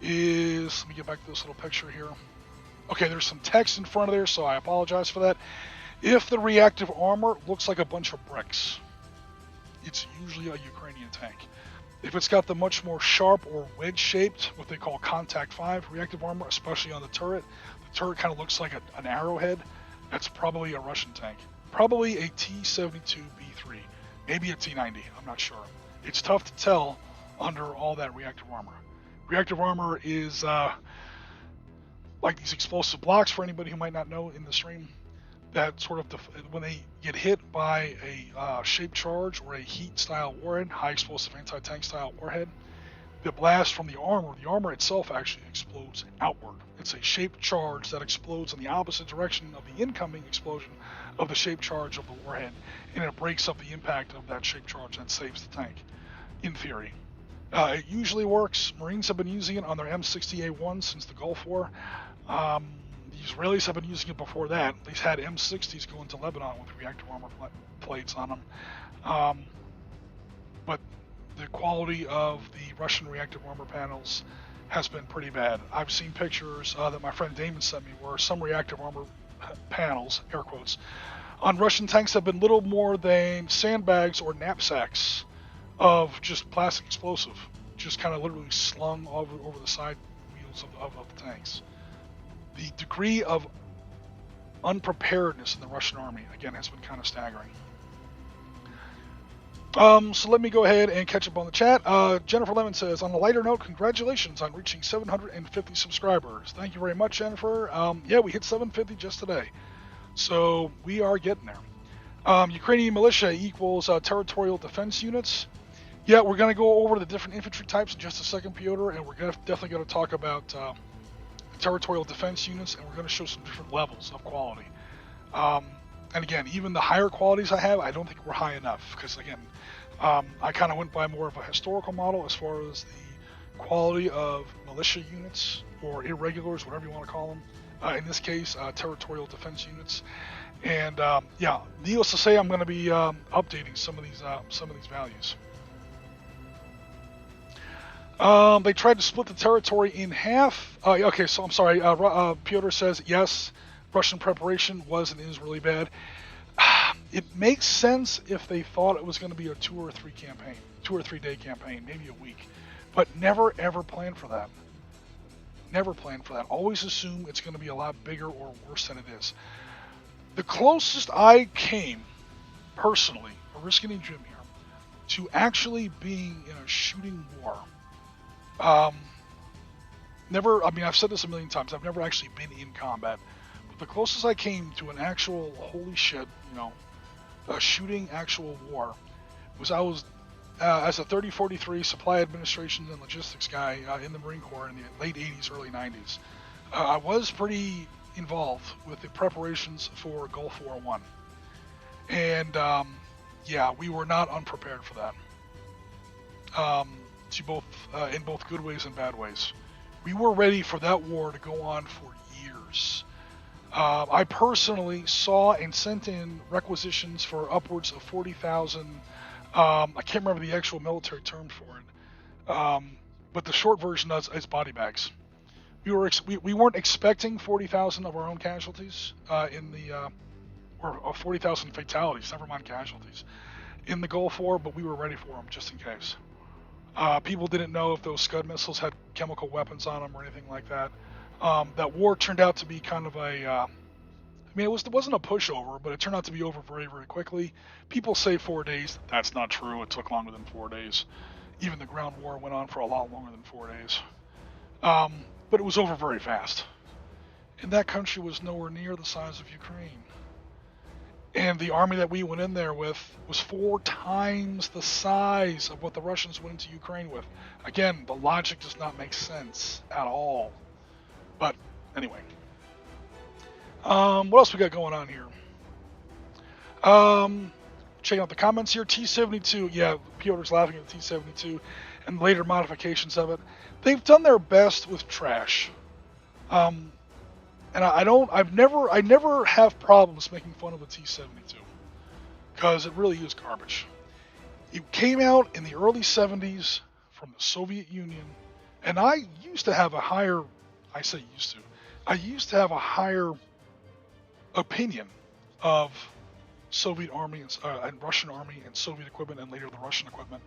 is, let me get back to this little picture here. Okay, there's some text in front of there, so I apologize for that. If the reactive armor looks like a bunch of bricks, it's usually a Ukrainian tank. If it's got the much more sharp or wedge-shaped, what they call Contact 5 reactive armor, especially on the turret kind of looks like an arrowhead, that's probably a Russian tank. Probably a T-72B3, maybe a T-90, I'm not sure. It's tough to tell under all that reactive armor. Reactive armor is like these explosive blocks, for anybody who might not know in the stream, that sort of, when they get hit by a shaped charge or a heat-style warhead, high explosive anti-tank style warhead, the blast from the armor itself actually explodes outward. It's a shaped charge that explodes in the opposite direction of the incoming explosion of the shaped charge of the warhead, and it breaks up the impact of that shaped charge and saves the tank, in theory. It usually works. Marines have been using it on their M60A1 since the Gulf War. The Israelis have been using it before that. They've had M60s go into Lebanon with reactive armor plates on them. But the quality of the Russian reactive armor panels has been pretty bad. I've seen pictures that my friend Damon sent me where some reactive armor panels, air quotes, on Russian tanks have been little more than sandbags or knapsacks of just plastic explosive, just kind of literally slung over the side wheels of the tanks. The degree of unpreparedness in the Russian army, again, has been kind of staggering. So let me go ahead and catch up on the chat. Jennifer Lemon says, on a lighter note, congratulations on reaching 750 subscribers. Thank you very much, Jennifer. Yeah, we hit 750 just today. So we are getting there. Ukrainian militia equals territorial defense units. Yeah, we're going to go over the different infantry types in just a second, Piotr, and we're definitely going to talk about territorial defense units, and we're going to show some different levels of quality. And again, even the higher qualities I have, I don't think were high enough because again, I kind of went by more of a historical model as far as the quality of militia units or irregulars, whatever you want to call them. In this case, territorial defense units. And yeah, needless to say, I'm going to be updating some of these values. They tried to split the territory in half. Okay, so I'm sorry. Piotr says yes. Russian preparation was and is really bad. It makes sense if they thought it was going to be a 2 or 3 day campaign, maybe a week, but never ever plan for that. Never plan for that. Always assume it's going to be a lot bigger or worse than it is. The closest I came, personally, a risking Jim here, to actually being in a shooting war. Never. I mean, I've said this a million times. I've never actually been in combat. The closest I came to an actual, holy shit, a shooting actual war was I was, as a 3043 supply administration and logistics guy in the Marine Corps in the late 80s, early 90s. I was pretty involved with the preparations for Gulf War I. And, yeah, we were not unprepared for that. In both good ways and bad ways. We were ready for that war to go on for years. I personally saw and sent in requisitions for upwards of 40,000. I can't remember the actual military term for it, but the short version is body bags. We weren't expecting 40,000 of our own casualties or 40,000 fatalities, never mind casualties, in the Gulf War, but we were ready for them just in case. People didn't know if those Scud missiles had chemical weapons on them or anything like that. That war turned out to be kind of it wasn't a pushover, but it turned out to be over very, very quickly. People say 4 days. That's not true. It took longer than 4 days. Even the ground war went on for a lot longer than 4 days. But it was over very fast. And that country was nowhere near the size of Ukraine. And the army that we went in there with was 4 times the size of what the Russians went into Ukraine with. Again, the logic does not make sense at all. But anyway, what else we got going on here? Checking out the comments here. T-72, yeah, Piotr's laughing at the T-72 and later modifications of it. They've done their best with trash. And I never have problems making fun of the T-72 because it really is garbage. It came out in the early 70s from the Soviet Union, and I used to have a higher opinion of Soviet army and Russian army and Soviet equipment and later the Russian equipment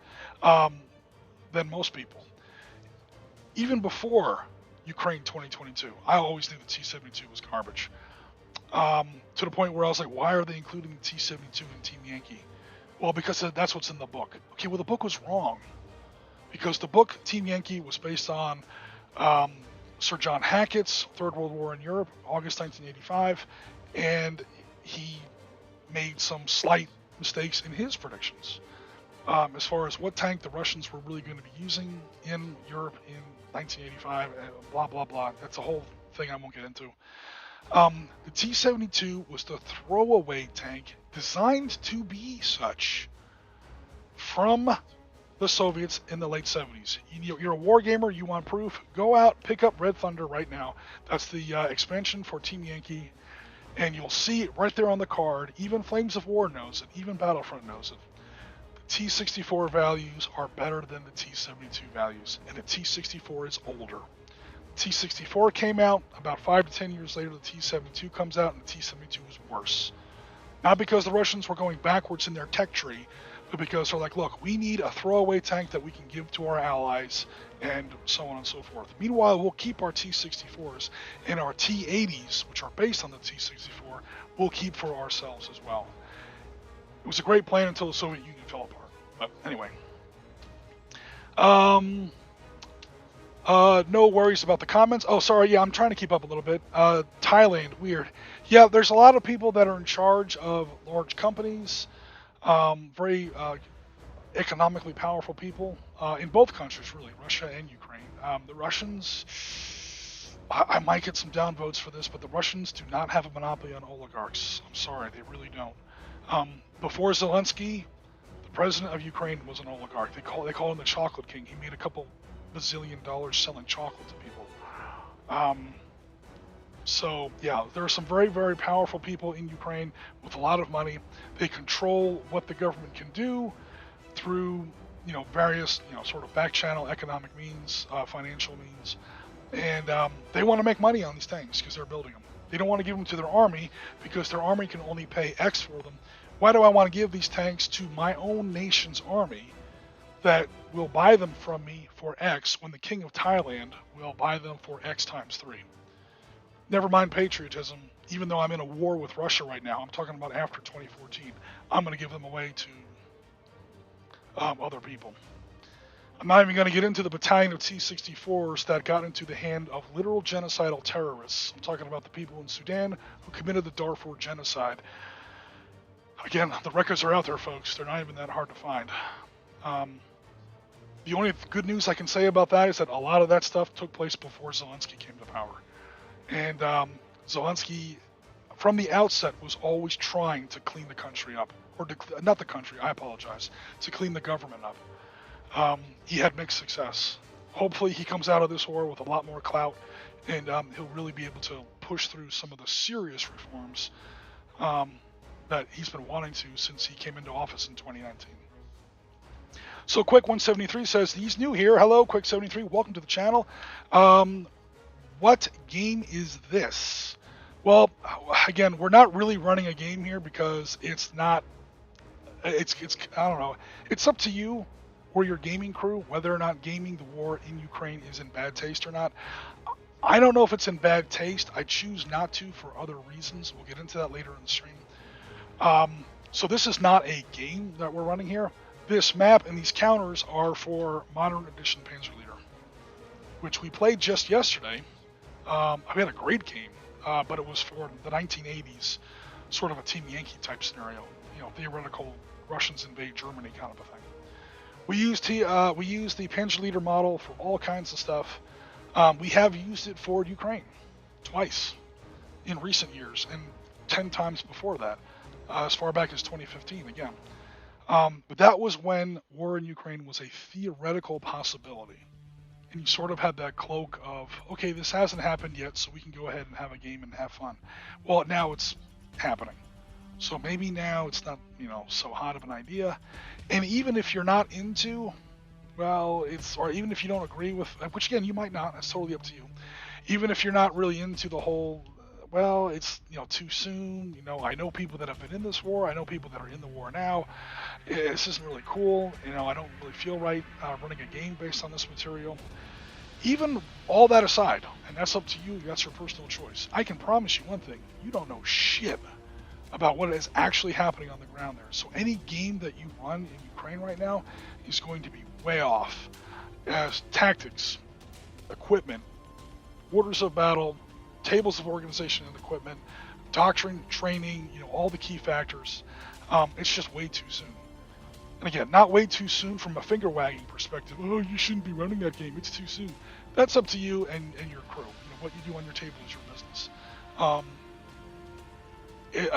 than most people. Even before Ukraine 2022, I always knew the T-72 was garbage. To the point where I was like, why are they including the T-72 in Team Yankee? Well, because that's what's in the book. Okay, well, the book was wrong. Because the book Team Yankee was based on Sir John Hackett's Third World War in Europe, August 1985, and he made some slight mistakes in his predictions as far as what tank the Russians were really going to be using in Europe in 1985, blah, blah, blah. That's a whole thing I won't get into. The T-72 was the throwaway tank designed to be such from the Soviets in the late 70s. You're a wargamer, you want proof, go out, pick up Red Thunder right now. That's the expansion for Team Yankee, and you'll see it right there on the card. Even Flames of War knows it, even Battlefront knows it. The T-64 values are better than the T-72 values, and the T-64 is older. The T-64 came out, about 5 to 10 years later the T-72 comes out, and the T-72 is worse. Not because the Russians were going backwards in their tech tree, but because they're like, look, we need a throwaway tank that we can give to our allies, and so on and so forth. Meanwhile, we'll keep our T-64s, and our T-80s, which are based on the T-64, we'll keep for ourselves as well. It was a great plan until the Soviet Union fell apart. But anyway. No worries about the comments. Oh, sorry, yeah, I'm trying to keep up a little bit. Thailand, weird. Yeah, there's a lot of people that are in charge of large companies, very economically powerful people in both countries, really, Russia and Ukraine. The Russians I might get some downvotes for this, but the Russians do not have a monopoly on oligarchs. I'm sorry, they really don't. Before Zelensky, the president of Ukraine was an oligarch. They call him the Chocolate King. He made a couple bazillion dollars selling chocolate to people. So yeah, there are some very, very powerful people in Ukraine with a lot of money. They control what the government can do through, various, sort of back channel economic means, financial means. And they want to make money on these tanks because they're building them. They don't want to give them to their army because their army can only pay X for them. Why do I want to give these tanks to my own nation's army that will buy them from me for X when the king of Thailand will buy them for X times 3? Never mind patriotism. Even though I'm in a war with Russia right now, I'm talking about after 2014, I'm going to give them away to other people. I'm not even going to get into the battalion of T-64s that got into the hand of literal genocidal terrorists. I'm talking about the people in Sudan who committed the Darfur genocide. Again, the records are out there, folks. They're not even that hard to find. The only good news I can say about that is that a lot of that stuff took place before Zelensky came to power. And Zelensky, from the outset, was always trying to clean the country up. Or not the country, I apologize. To clean the government up. He had mixed success. Hopefully he comes out of this war with a lot more clout, and he'll really be able to push through some of the serious reforms that he's been wanting to since he came into office in 2019. So Quick173 says, he's new here. Hello, Quick73. Welcome to the channel. What game is this? Well, again, we're not really running a game here because it's not, I don't know. It's up to you or your gaming crew whether or not gaming the war in Ukraine is in bad taste or not. I don't know if it's in bad taste. I choose not to for other reasons. We'll get into that later in the stream. So this is not a game that we're running here. This map and these counters are for Modern Edition Panzerleader, which we played just yesterday. We had a great game, but it was for the 1980s, sort of a Team Yankee type scenario. Theoretical Russians invade Germany kind of a thing. We used the Panzerleader model for all kinds of stuff. We have used it for Ukraine twice in recent years, and 10 times before that, as far back as 2015 again. But that was when war in Ukraine was a theoretical possibility. And you sort of had that cloak of, okay, this hasn't happened yet, so we can go ahead and have a game and have fun. Well, now it's happening. So maybe now it's not, so hot of an idea. And even if you're not into, or even if you don't agree with, which again, you might not, that's totally up to you. Even if you're not really into the whole, it's, too soon. I know people that have been in this war. I know people that are in the war now. This isn't really cool. I don't really feel right running a game based on this material. Even all that aside, and that's up to you, that's your personal choice. I can promise you one thing, you don't know shit about what is actually happening on the ground there. So any game that you run in Ukraine right now is going to be way off as tactics, equipment, orders of battle, tables of organization and equipment, doctrine, training, all the key factors. It's just way too soon. And again, not way too soon from a finger wagging perspective. Oh, you shouldn't be running that game. It's too soon. That's up to you and your crew. What you do on your table is your business.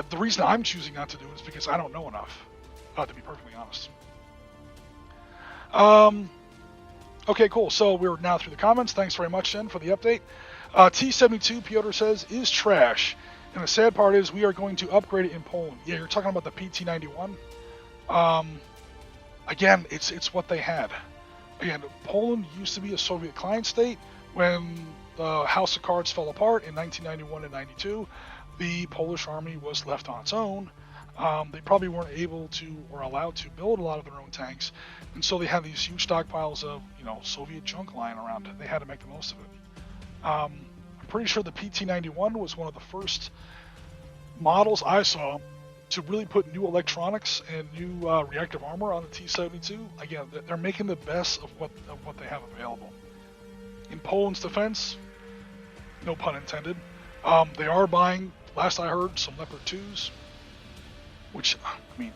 The reason I'm choosing not to do it is because I don't know enough, to be perfectly honest. Okay, cool. So we're now through the comments. Thanks very much, Jen, for the update. T72, Piotr says, is trash. And the sad part is we are going to upgrade it in Poland. Yeah, you're talking about the PT91. Again, it's what they had. Again, Poland used to be a Soviet client state. When the House of Cards fell apart in 1991 and 92, the Polish army was left on its own. They probably weren't able to or allowed to build a lot of their own tanks, and so they had these huge stockpiles of Soviet junk lying around. They had to make the most of it. I'm pretty sure the PT91 was one of the first models I saw to really put new electronics and new reactive armor on the T72. Again, they're making the best of what they have available. In Poland's defense, no pun intended, they are buying, last I heard, some Leopard 2s, which,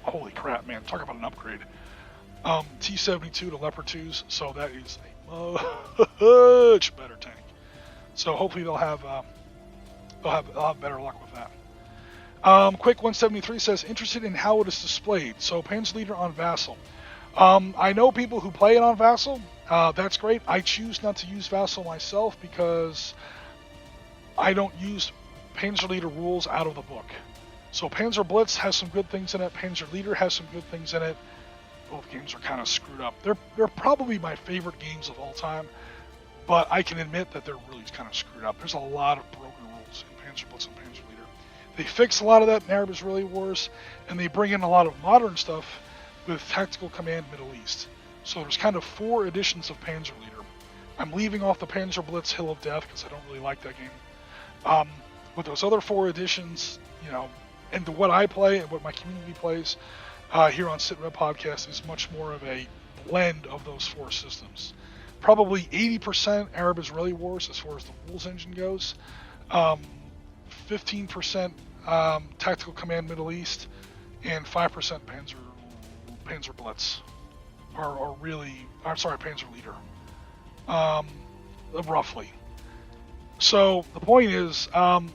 holy crap, man, talk about an upgrade. T72 to Leopard 2s, so that is a much better tank. So hopefully they'll have better luck with that. Quick 173 says, interested in how it is displayed. So Panzerleader on Vassal. I know people who play it on Vassal. That's great. I choose not to use Vassal myself because I don't use Panzerleader rules out of the book. So Panzer Blitz has some good things in it. Panzerleader has some good things in it. Both games are kind of screwed up. They're probably my favorite games of all time, but I can admit that they're really kind of screwed up. There's a lot of broken rules in Panzer Blitz and Panzerleader. They fix a lot of that in Arab Israeli Wars, and they bring in a lot of modern stuff with Tactical Command Middle East. So there's kind of 4 editions of Panzerleader. I'm leaving off the Panzer Blitz Hill of Death because I don't really like that game. With those other 4 editions, and what I play and what my community plays here on Sitrep Podcast is much more of a blend of those 4 systems. Probably 80% Arab Israeli Wars as far as the rules engine goes. 15% Tactical Command Middle East, and 5% Panzer Blitz, Panzer Leader, roughly. So the point is,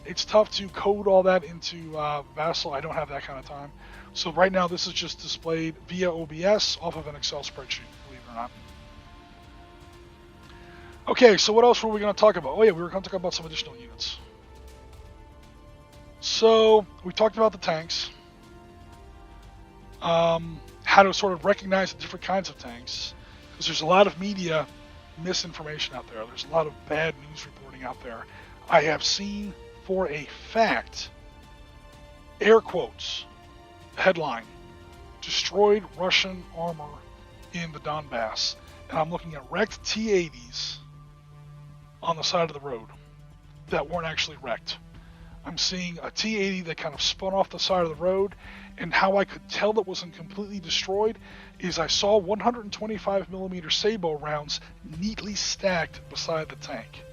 it's tough to code all that into Vassal. I don't have that kind of time. So right now this is just displayed via OBS off of an Excel spreadsheet, believe it or not. Okay, so what else were we going to talk about? Oh yeah, we were going to talk about some additional units. So we talked about the tanks, how to sort of recognize the different kinds of tanks, because there's a lot of media misinformation out there. There's a lot of bad news reporting out there. I have seen for a fact, air quotes, headline, destroyed Russian armor in the Donbass. And I'm looking at wrecked T-80s on the side of the road that weren't actually wrecked. I'm seeing a T-80 that kind of spun off the side of the road, and how I could tell it wasn't completely destroyed is I saw 125mm sabot rounds neatly stacked beside the tank,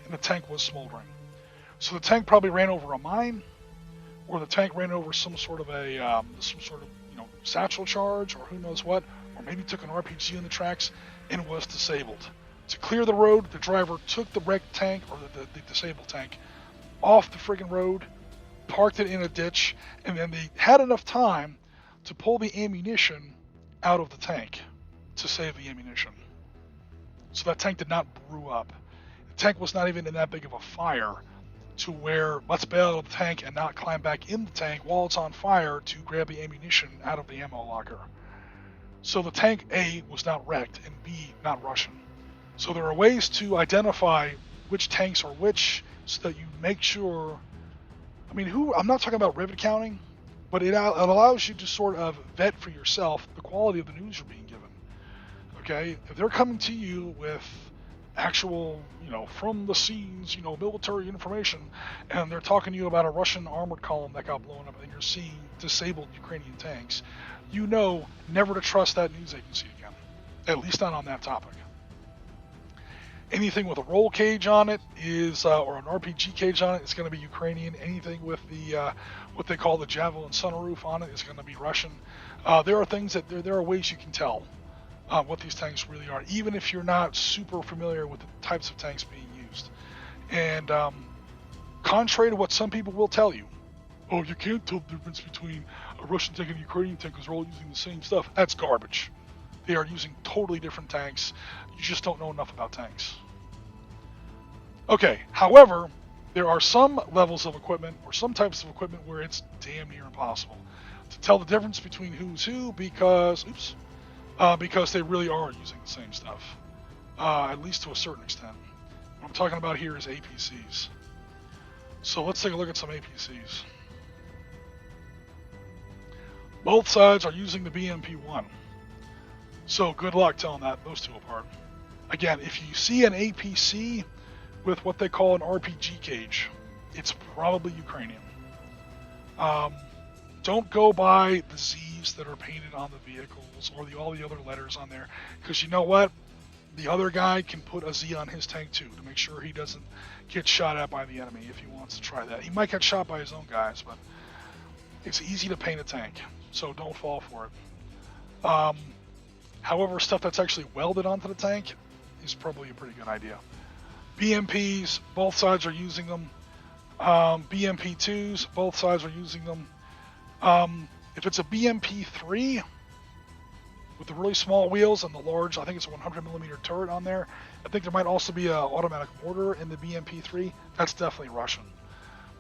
and the tank was smoldering. So the tank probably ran over a mine, or the tank ran over some sort of satchel charge, or who knows what, or maybe took an RPG in the tracks and was disabled. To clear the road, the driver took the wrecked tank, or the disabled tank, off the friggin' road, parked it in a ditch, and then they had enough time to pull the ammunition out of the tank to save the ammunition. So that tank did not brew up. The tank was not even in that big of a fire to where let's bail out of the tank and not climb back in the tank while it's on fire to grab the ammunition out of the ammo locker. So the tank, A, was not wrecked, and B, not Russian. So there are ways to identify which tanks are which, so that you make sure. I'm not talking about rivet counting, but it allows you to sort of vet for yourself the quality of the news you're being given. Okay, if they're coming to you with actual, from the scenes, military information, and they're talking to you about a Russian armored column that got blown up, and you're seeing disabled Ukrainian tanks, never to trust that news agency again, at least not on that topic. Anything with a roll cage on it is, or an RPG cage on it, is going to be Ukrainian. Anything with the what they call the Javelin sunroof on it is going to be Russian. There are things that there are ways you can tell what these tanks really are, even if you're not super familiar with the types of tanks being used. And contrary to what some people will tell you, oh, you can't tell the difference between a Russian tank and a Ukrainian tank because they're all using the same stuff. That's garbage. They are using totally different tanks. You just don't know enough about tanks. Okay, however, there are some levels of equipment or some types of equipment where it's damn near impossible to tell the difference between who's who because they really are using the same stuff, at least to a certain extent. What I'm talking about here is APCs. So let's take a look at some APCs. Both sides are using the BMP-1. So good luck telling those two apart. Again, if you see an APC with what they call an RPG cage, it's probably Ukrainian. Don't go by the Z's that are painted on the vehicles or all the other letters on there, because you know what? The other guy can put a Z on his tank too to make sure he doesn't get shot at by the enemy if he wants to try that. He might get shot by his own guys, but it's easy to paint a tank, so don't fall for it. However, stuff that's actually welded onto the tank is probably a pretty good idea. BMPs, both sides are using them. BMP2s, both sides are using them. If it's a BMP3 with the really small wheels and the large, I think it's a 100mm turret on there, I think there might also be an automatic mortar in the BMP3. That's definitely Russian.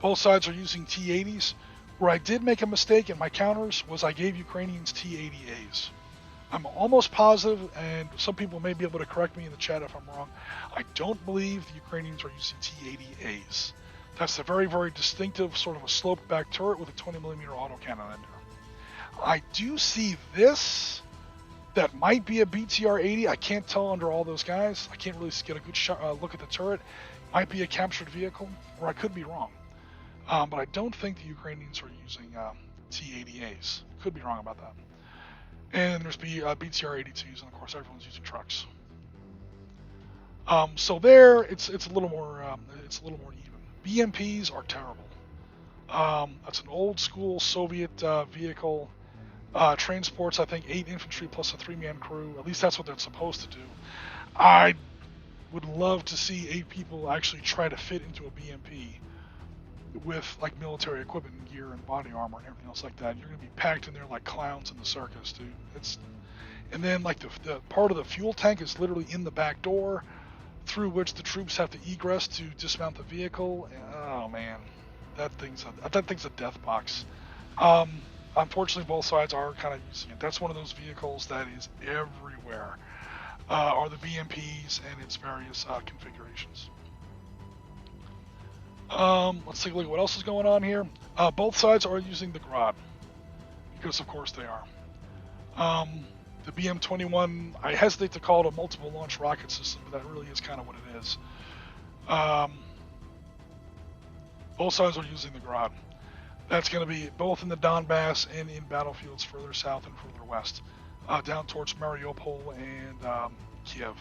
Both sides are using T-80s. Where I did make a mistake in my counters was I gave Ukrainians T-80As. I'm almost positive, and some people may be able to correct me in the chat if I'm wrong, I don't believe the Ukrainians are using T-80As. That's a very, very distinctive sort of a sloped back turret with a 20mm autocannon in there. I do see this. That might be a BTR-80. I can't tell under all those guys. I can't really get a good look at the turret. Might be a captured vehicle, or I could be wrong. But I don't think the Ukrainians are using T-80As. Could be wrong about that. And there's BTR-82s, and of course everyone's using trucks. So there, it's a little more even. BMPs are terrible. That's an old school Soviet vehicle. Transports, I think, 8 infantry plus a 3-man crew. At least that's what they're supposed to do. I would love to see 8 people actually try to fit into a BMP with like military equipment and gear and body armor and everything else like that. You're going to be packed in there like clowns in the circus, dude. And then like the part of the fuel tank is literally in the back door, through which the troops have to egress to dismount the vehicle. Oh man, that thing's a death box. Unfortunately, both sides are kind of using it. That's one of those vehicles that is everywhere, are the BMPs and its various configurations. Let's take a look at what else is going on here. Both sides are using the Grad, because of course they are. The BM-21, I hesitate to call it a multiple launch rocket system, but that really is kind of what it is. Both sides are using the Grad. That's going to be both in the Donbass and in battlefields further south and further west, down towards Mariupol and Kiev.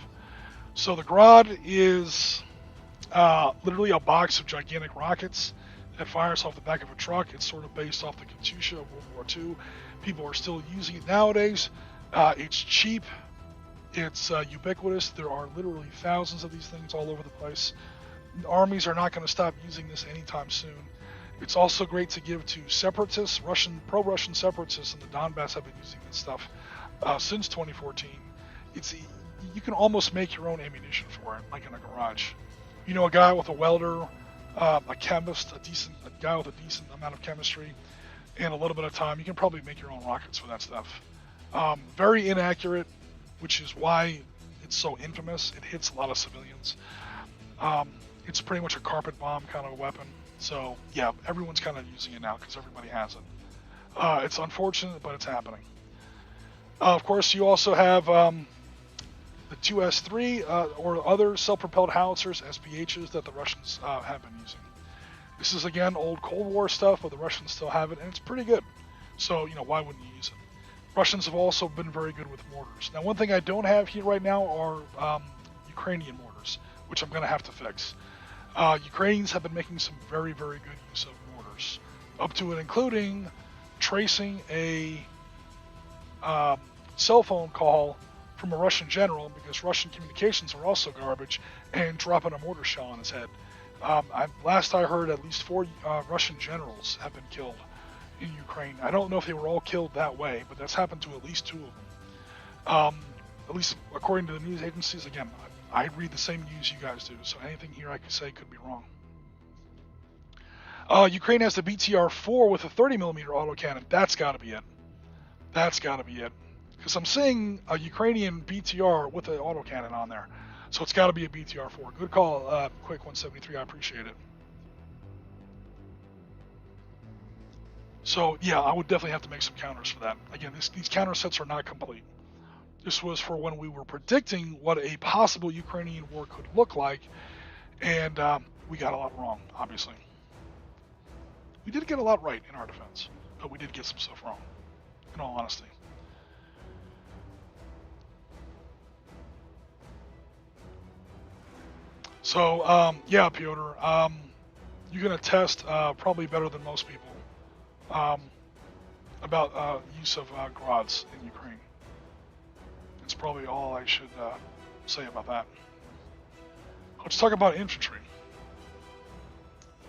So the Grad is literally a box of gigantic rockets that fires off the back of a truck. It's sort of based off the Katyusha of World War II. People are still using it nowadays. It's cheap. It's ubiquitous. There are literally thousands of these things all over the place. Armies are not going to stop using this anytime soon. It's also great to give to separatists. Pro-Russian separatists in the Donbass have been using this stuff since 2014. You can almost make your own ammunition for it, like in a garage. You know, a guy with a welder, a chemist, a guy with a decent amount of chemistry, and a little bit of time, you can probably make your own rockets with that stuff. Very inaccurate, which is why it's so infamous. It hits a lot of civilians. It's pretty much a carpet bomb kind of weapon. So yeah, everyone's kind of using it now because everybody has it. It's unfortunate, but it's happening. Of course, you also have the 2S3 or other self-propelled howitzers, SPHs, that the Russians have been using. This is again old Cold War stuff, but the Russians still have it, and it's pretty good. So you know, why wouldn't you use it? Russians have also been very good with mortars. Now, one thing I don't have here right now are Ukrainian mortars, which I'm going to have to fix. Ukrainians have been making some very, very good use of mortars, up to and including tracing a cell phone call from a Russian general, because Russian communications are also garbage, and dropping a mortar shell on his head. Last I heard, at least 4 Russian generals have been killed in Ukraine. I don't know if they were all killed that way, but that's happened to at least 2 of them. At least according to the news agencies. Again, I read the same news you guys do, so anything here I could say could be wrong. Ukraine has the BTR-4 with a 30mm autocannon. That's got to be it. That's got to be it. Because I'm seeing a Ukrainian BTR with an autocannon on there. So it's got to be a BTR-4. Good call, Quick 173. I appreciate it. So yeah, I would definitely have to make some counters for that. Again, these counter sets are not complete. This was for when we were predicting what a possible Ukrainian war could look like, and we got a lot wrong, obviously. We did get a lot right in our defense, but we did get some stuff wrong, in all honesty. So, yeah, Piotr, you're going to test probably better than most people about use of Grads in Ukraine. That's probably all I should say about that. Let's talk about infantry.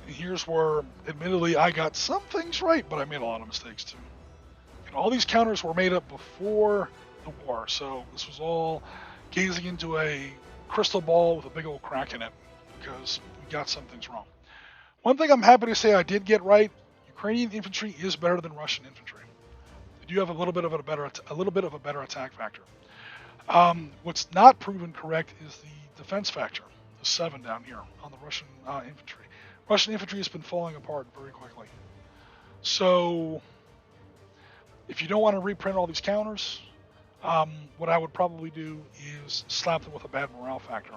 And here's where, admittedly, I got some things right, but I made a lot of mistakes too. And all these counters were made up before the war, so this was all gazing into a crystal ball with a big old crack in it, because we got some things wrong. One thing I'm happy to say I did get right: Ukrainian infantry is better than Russian infantry. They do have a little bit of a better attack factor. What's not proven correct is the defense factor, the 7 down here on the Russian infantry. Russian infantry has been falling apart very quickly. So if you don't want to reprint all these counters, what I would probably do is slap them with a bad morale factor.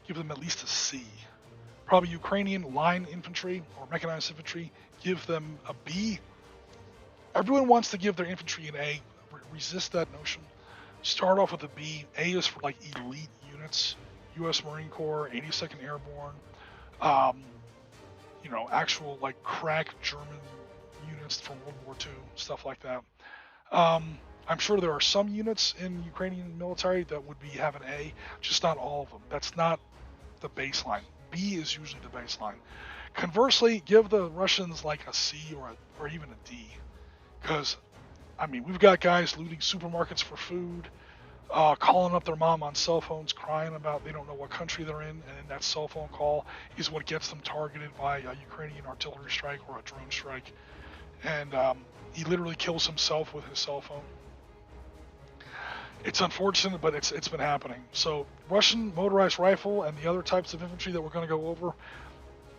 Give them at least a C. Probably Ukrainian line infantry or mechanized infantry, give them a B. Everyone wants to give their infantry an A. Resist that notion. Start off with a B. A is for like elite units, U.S. Marine Corps, 82nd Airborne, actual like crack German units from World War II, stuff like that. I'm sure there are some units in Ukrainian military that would have an A, just not all of them. That's not the baseline. B is usually the baseline. Conversely, give the Russians like a C or even a D, because we've got guys looting supermarkets for food, calling up their mom on cell phones, crying about they don't know what country they're in, and that cell phone call is what gets them targeted by a Ukrainian artillery strike or a drone strike, and he literally kills himself with his cell phone. It's unfortunate, but it's been happening. So Russian motorized rifle and the other types of infantry that we're going to go over,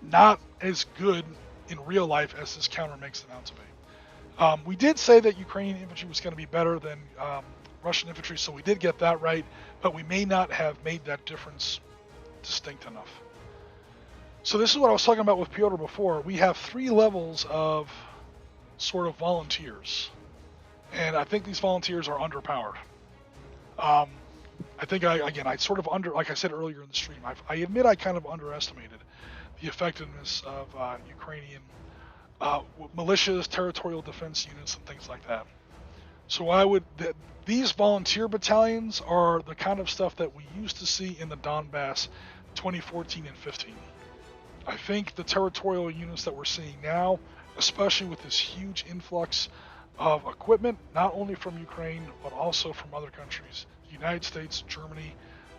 not as good in real life as this counter makes it out to be. We did say that Ukrainian infantry was going to be better than Russian infantry, so we did get that right, but we may not have made that difference distinct enough. So this is what I was talking about with Pyotr before. We have 3 levels of sort of volunteers, and I think these volunteers are underpowered. I think I sort of like I said earlier in the stream, I admit I kind of underestimated the effectiveness of Ukrainian militias, territorial defense units, and things like that. So these volunteer battalions are the kind of stuff that we used to see in the Donbass 2014 and 15. I think the territorial units that we're seeing now, especially with this huge influx of equipment, not only from Ukraine, but also from other countries. The United States, Germany,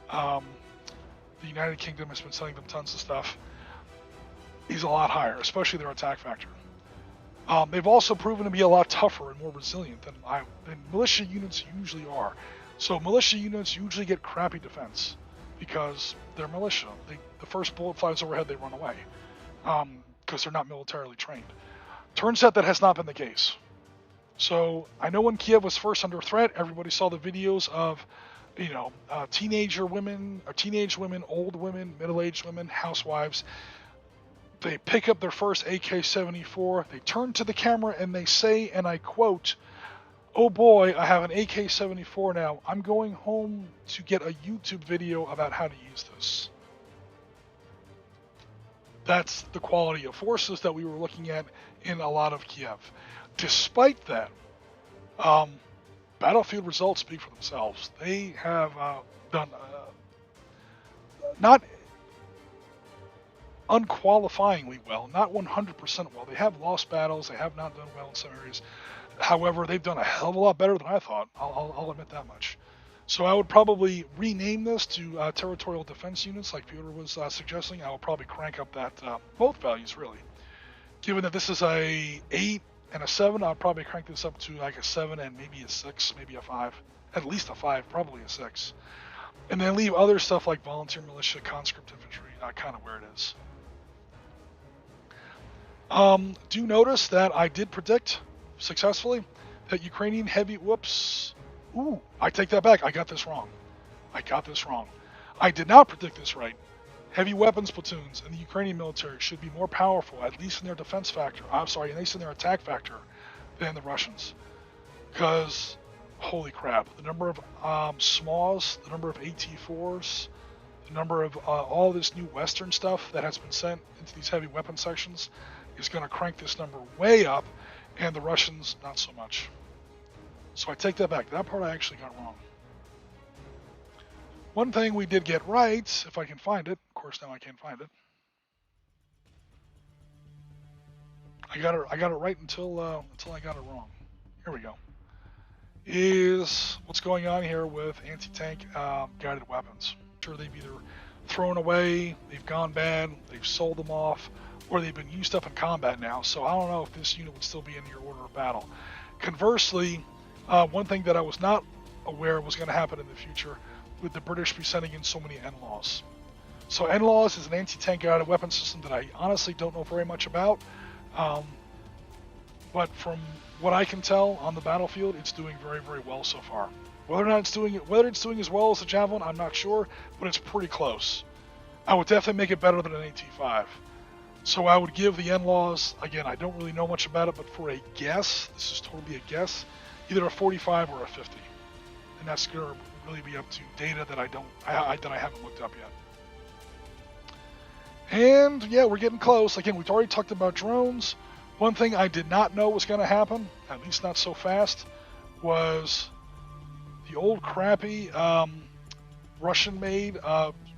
the United Kingdom has been sending them tons of stuff. Is a lot higher, especially their attack factor. They've also proven to be a lot tougher and more resilient than militia units usually are. So militia units usually get crappy defense because they're militia. The first bullet flies overhead, they run away because they're not militarily trained. Turns out that has not been the case. So I know when Kiev was first under threat, everybody saw the videos of, teenage women, old women, middle-aged women, housewives. They pick up their first AK-74, they turn to the camera and they say, and I quote, "Oh boy, I have an AK-74 now. I'm going home to get a YouTube video about how to use this." That's the quality of forces that we were looking at in a lot of Kiev. Despite that, battlefield results speak for themselves. They have done not unqualifyingly well, not 100% well. They have lost battles. They have not done well in some areas. However, they've done a hell of a lot better than I thought. I'll admit that much. So I would probably rename this to territorial defense units, like Pyotr was suggesting. I will probably crank up that both values really. Given that this is a 8 and a 7, I'll probably crank this up to like a 7 and maybe a 6, maybe a 5, at least a 5, probably a 6, and then leave other stuff like volunteer militia, conscript infantry, kind of where it is. Do notice that I did predict successfully that Ukrainian heavy, I take that back. I got this wrong. I did not predict this right. Heavy weapons platoons in the Ukrainian military should be more powerful, at least in their defense factor. At least in their attack factor, than the Russians. Because, holy crap, the number of SMAWs, the number of AT-4s, the number of all this new Western stuff that has been sent into these heavy weapon sections is going to crank this number way up, and the Russians not so much. So I take that back. That part I actually got wrong. One thing we did get right, if I can find it, of course now I can't find it. I got it right until I got it wrong. Here we go. Is what's going on here with anti-tank guided weapons. Sure, they've either thrown away, they've gone bad, they've sold them off, or they've been used up in combat now. So I don't know if this unit would still be in your order of battle. Conversely, one thing that I was not aware was going to happen in the future would the British be sending in so many NLAWs. So NLAWs is an anti-tank guided weapon system that I honestly don't know very much about. But from what I can tell on the battlefield, it's doing very, very well so far. Whether it's doing as well as the Javelin, I'm not sure, but it's pretty close. I would definitely make it better than an AT-5. So I would give the NLAWs, again, I don't really know much about it, but for a guess, this is totally a guess, either a 45 or a 50. And that's going to really be up to data that I haven't looked up yet. And yeah, we're getting close. Again, we've already talked about drones. One thing I did not know was going to happen, at least not so fast, was the old crappy Russian-made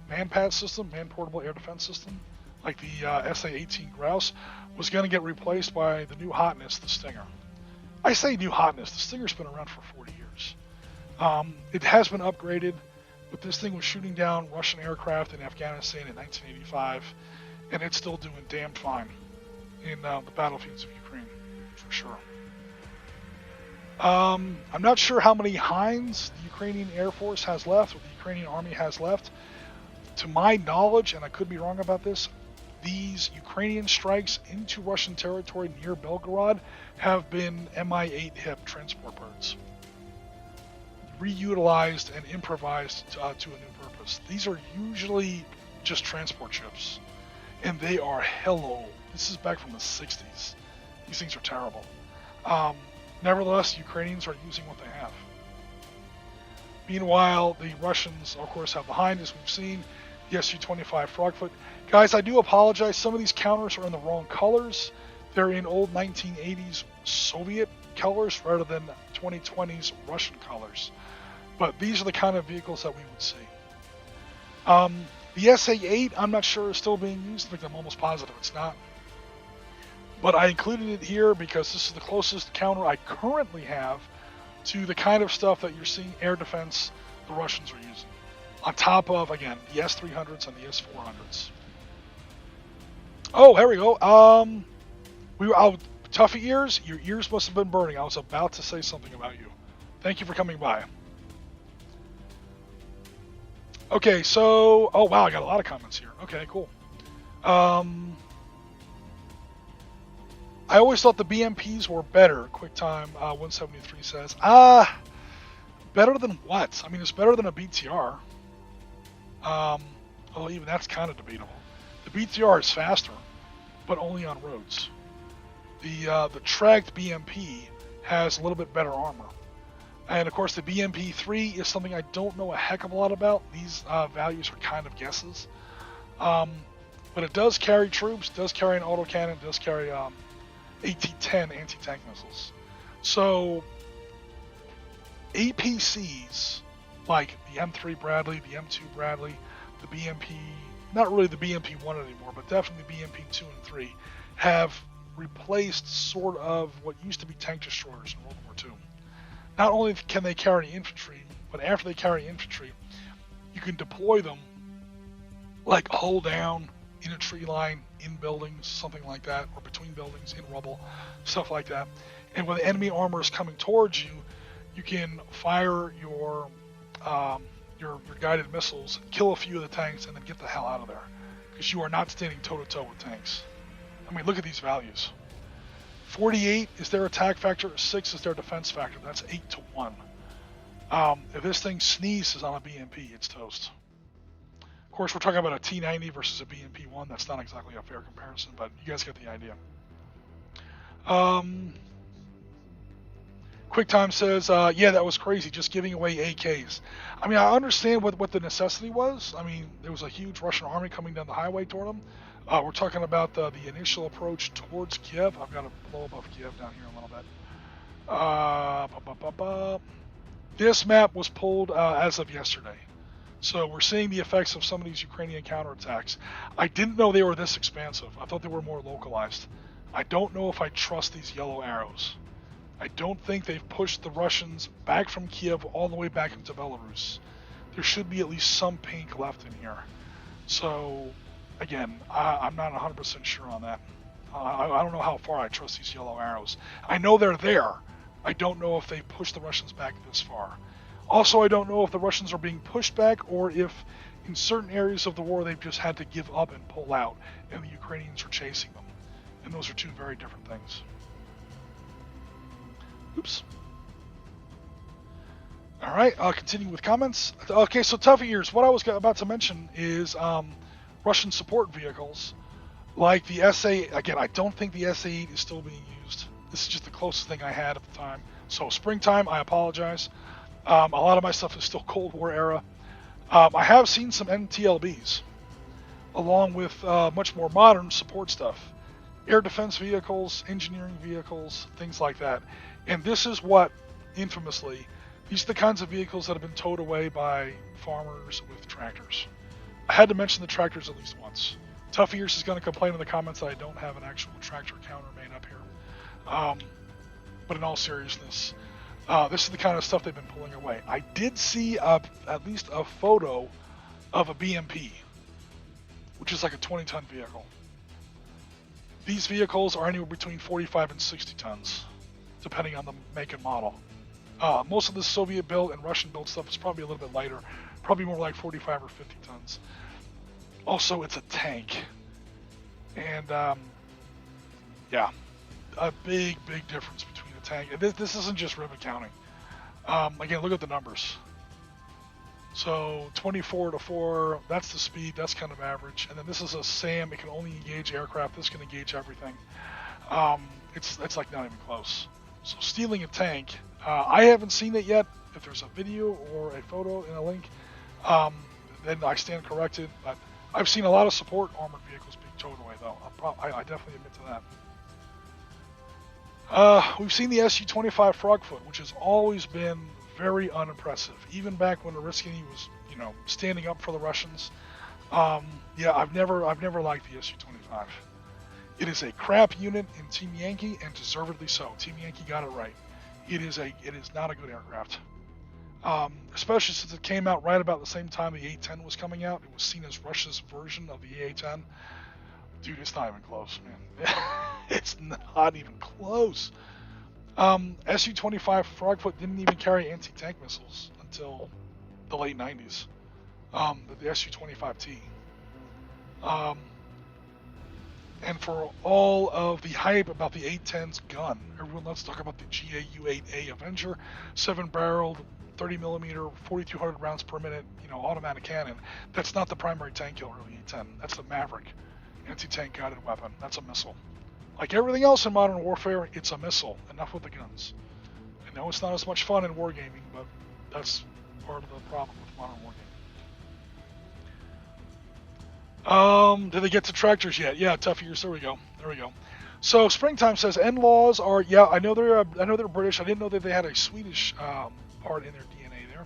man-pad system, man-portable air defense system, like the SA-18 Grouse, was going to get replaced by the new hotness, the Stinger. I say new hotness, the Stinger's been around for 40 years. It has been upgraded, but this thing was shooting down Russian aircraft in Afghanistan in 1985, and it's still doing damn fine in the battlefields of Ukraine, for sure. I'm not sure how many Hinds the Ukrainian Air Force has left, or the Ukrainian Army has left. To my knowledge, and I could be wrong about this, these Ukrainian strikes into Russian territory near Belgorod have been Mi-8 HIP transport birds, reutilized and improvised to a new purpose. These are usually just transport ships, and they are hell old. This is back from the 60s. These things are terrible. Nevertheless, Ukrainians are using what they have. Meanwhile, the Russians, of course, have the Hind, as we've seen, the Su-25 Frogfoot. Guys, I do apologize. Some of these counters are in the wrong colors. They're in old 1980s Soviet colors rather than 2020s Russian colors. But these are the kind of vehicles that we would see. The SA-8, I'm not sure is still being used. In fact, I'm almost positive it's not. But I included it here because this is the closest counter I currently have to the kind of stuff that you're seeing air defense the Russians are using. On top of, again, the S-300s and the S-400s. Oh, here we go. Tuffy ears, your ears must have been burning. I was about to say something about you. Thank you for coming by. Okay, so, oh wow, I got a lot of comments here. Okay, cool. I always thought the BMPs were better, QuickTime 173 says. Better than what? I mean, it's better than a BTR. Well, even that's kind of debatable. The BTR is faster, but only on roads. The tracked BMP has a little bit better armor. And of course, the BMP-3 is something I don't know a heck of a lot about. These values are kind of guesses. But it does carry troops, does carry an autocannon, does carry AT-10 anti-tank missiles. So APCs like the M3 Bradley, the M2 Bradley, the BMP, not really the BMP-1 anymore, but definitely the BMP-2 and 3, have replaced sort of what used to be tank destroyers in World War II. Not only can they carry infantry, but after they carry infantry, you can deploy them like hull down, in a tree line, in buildings, something like that, or between buildings, in rubble, stuff like that. And when the enemy armor is coming towards you, you can fire your guided missiles, kill a few of the tanks, and then get the hell out of there, because you are not standing toe-to-toe with tanks. I mean, look at these values. 48 is their attack factor, 6 is their defense factor. That's 8 to 1. If this thing sneezes on a BMP, it's toast. Of course, we're talking about a T90 versus a BMP-1. That's not exactly a fair comparison, but you guys get the idea. QuickTime says, yeah, that was crazy, just giving away AKs. I mean, I understand what the necessity was. I mean, there was a huge Russian army coming down the highway toward them. We're talking about the initial approach towards Kiev. I've got to blow above Kiev down here a little bit. This map was pulled as of yesterday. So we're seeing the effects of some of these Ukrainian counterattacks. I didn't know they were this expansive. I thought they were more localized. I don't know if I trust these yellow arrows. I don't think they've pushed the Russians back from Kiev all the way back into Belarus. There should be at least some pink left in here. So, again, I'm not 100% sure on that. I don't know how far I trust these yellow arrows. I know they're there. I don't know if they pushed the Russians back this far. Also, I don't know if the Russians are being pushed back or if in certain areas of the war they've just had to give up and pull out and the Ukrainians are chasing them. And those are two very different things. Oops. Alright, continue with comments. Okay, so Tough Ears, what I was about to mention is Russian support vehicles like the SA. Again, I don't think the SA-8 is still being used. This is just the closest thing I had at the time. So springtime, I apologize. A lot of my stuff is still Cold War era. I have seen some NTLBs, along with much more modern support stuff. Air defense vehicles, engineering vehicles, things like that. And this is what, infamously, these are the kinds of vehicles that have been towed away by farmers with tractors. I had to mention the tractors at least once. Tough Ears is going to complain in the comments that I don't have an actual tractor counter made up here. But in all seriousness, this is the kind of stuff they've been pulling away. I did see at least a photo of a BMP, which is like a 20-ton vehicle. These vehicles are anywhere between 45 and 60 tons, depending on the make and model. Most of the Soviet-built and Russian-built stuff is probably a little bit lighter, probably more like 45 or 50 tons. Also, it's a tank. And, yeah, a big difference between a tank. And this isn't just rivet counting. Again, look at the numbers. So 24 to 4, that's the speed, that's kind of average. And then this is a SAM, it can only engage aircraft, this can engage everything. It's like not even close. So stealing a tank, I haven't seen it yet. If there's a video or a photo in a link, then I stand corrected. But I've seen a lot of support armored vehicles being towed away, though. I definitely admit to that. We've seen the Su-25 Frogfoot, which has always been very unimpressive. Even back when Oriskany was, standing up for the Russians. Yeah, I've never liked the Su-25. It is a crap unit in Team Yankee, and deservedly so. Team Yankee got it right. It is not a good aircraft. Especially since it came out right about the same time the A-10 was coming out. It was seen as Russia's version of the A-10. Dude, it's not even close, man. It's not even close. Su-25 Frogfoot didn't even carry anti-tank missiles until the late 90s. The Su-25T. And for all of the hype about the A-10's gun, everyone loves to talk about the GAU-8A Avenger, 7-barreled, 30mm, 4,200 rounds per minute, automatic cannon. That's not the primary tank killer of the A-10. That's the Maverick anti-tank guided weapon. That's a missile. Like everything else in modern warfare, it's a missile. Enough with the guns. I know it's not as much fun in wargaming, but that's part of the problem with modern wargaming. Did they get to tractors yet? Yeah, Tough Ears. There we go. So Springtime says NLaws are. Yeah, I know they're British. I didn't know that they had a Swedish part in their DNA there.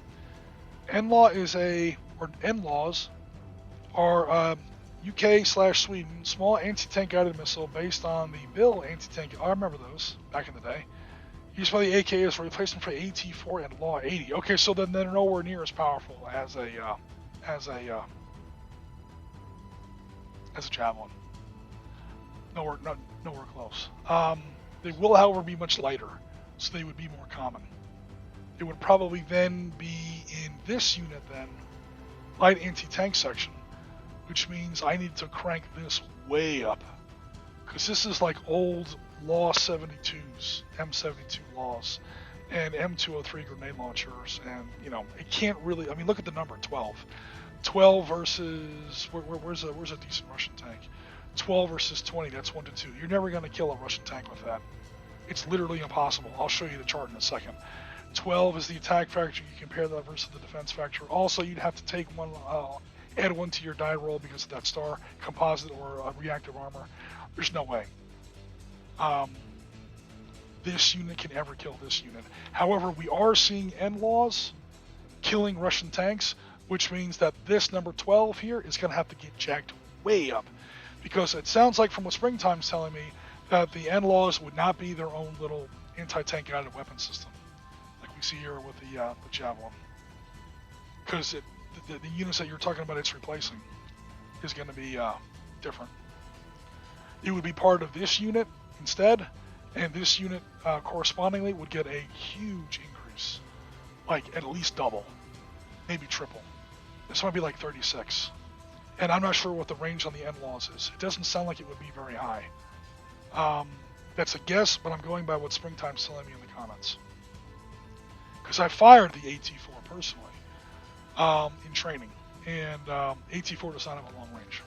NLaws are UK/Sweden small anti-tank guided missile based on the Bill anti-tank. I remember those back in the day. Used by the AK as a replacement for AT-4 and Law 80. Okay, so then they're nowhere near as powerful as a javelin. Nowhere close. They will, however, be much lighter, so they would be more common. It would probably then be in this unit then, light anti-tank section, which means I need to crank this way up, because this is like old Law 72s, M72 Laws, and M203 grenade launchers, and it can't really. Look at the number 12. 12 versus where's a decent Russian tank? 12 versus 20. That's 1 to 2. You're never going to kill a Russian tank with that. It's literally impossible. I'll show you the chart in a second. 12 is the attack factor. You compare that versus the defense factor. Also, you'd have to take one, add one to your die roll because of that star composite or reactive armor. There's no way this unit can ever kill this unit. However, we are seeing NLaws killing Russian tanks, which means that this number 12 here is going to have to get jacked way up, because it sounds like from what Springtime's telling me that the N-Laws would not be their own little anti-tank guided weapon system, like we see here with the Javelin, because the units that you're talking about it's replacing is going to be different. It would be part of this unit instead, and this unit correspondingly would get a huge increase, like at least double, maybe triple. This might be like 36, and I'm not sure what the range on the N-Laws is. It doesn't sound like it would be very high. That's a guess, but I'm going by what Springtime's telling me in the comments, because I fired the AT4 personally in training, and AT4 does not have a long range,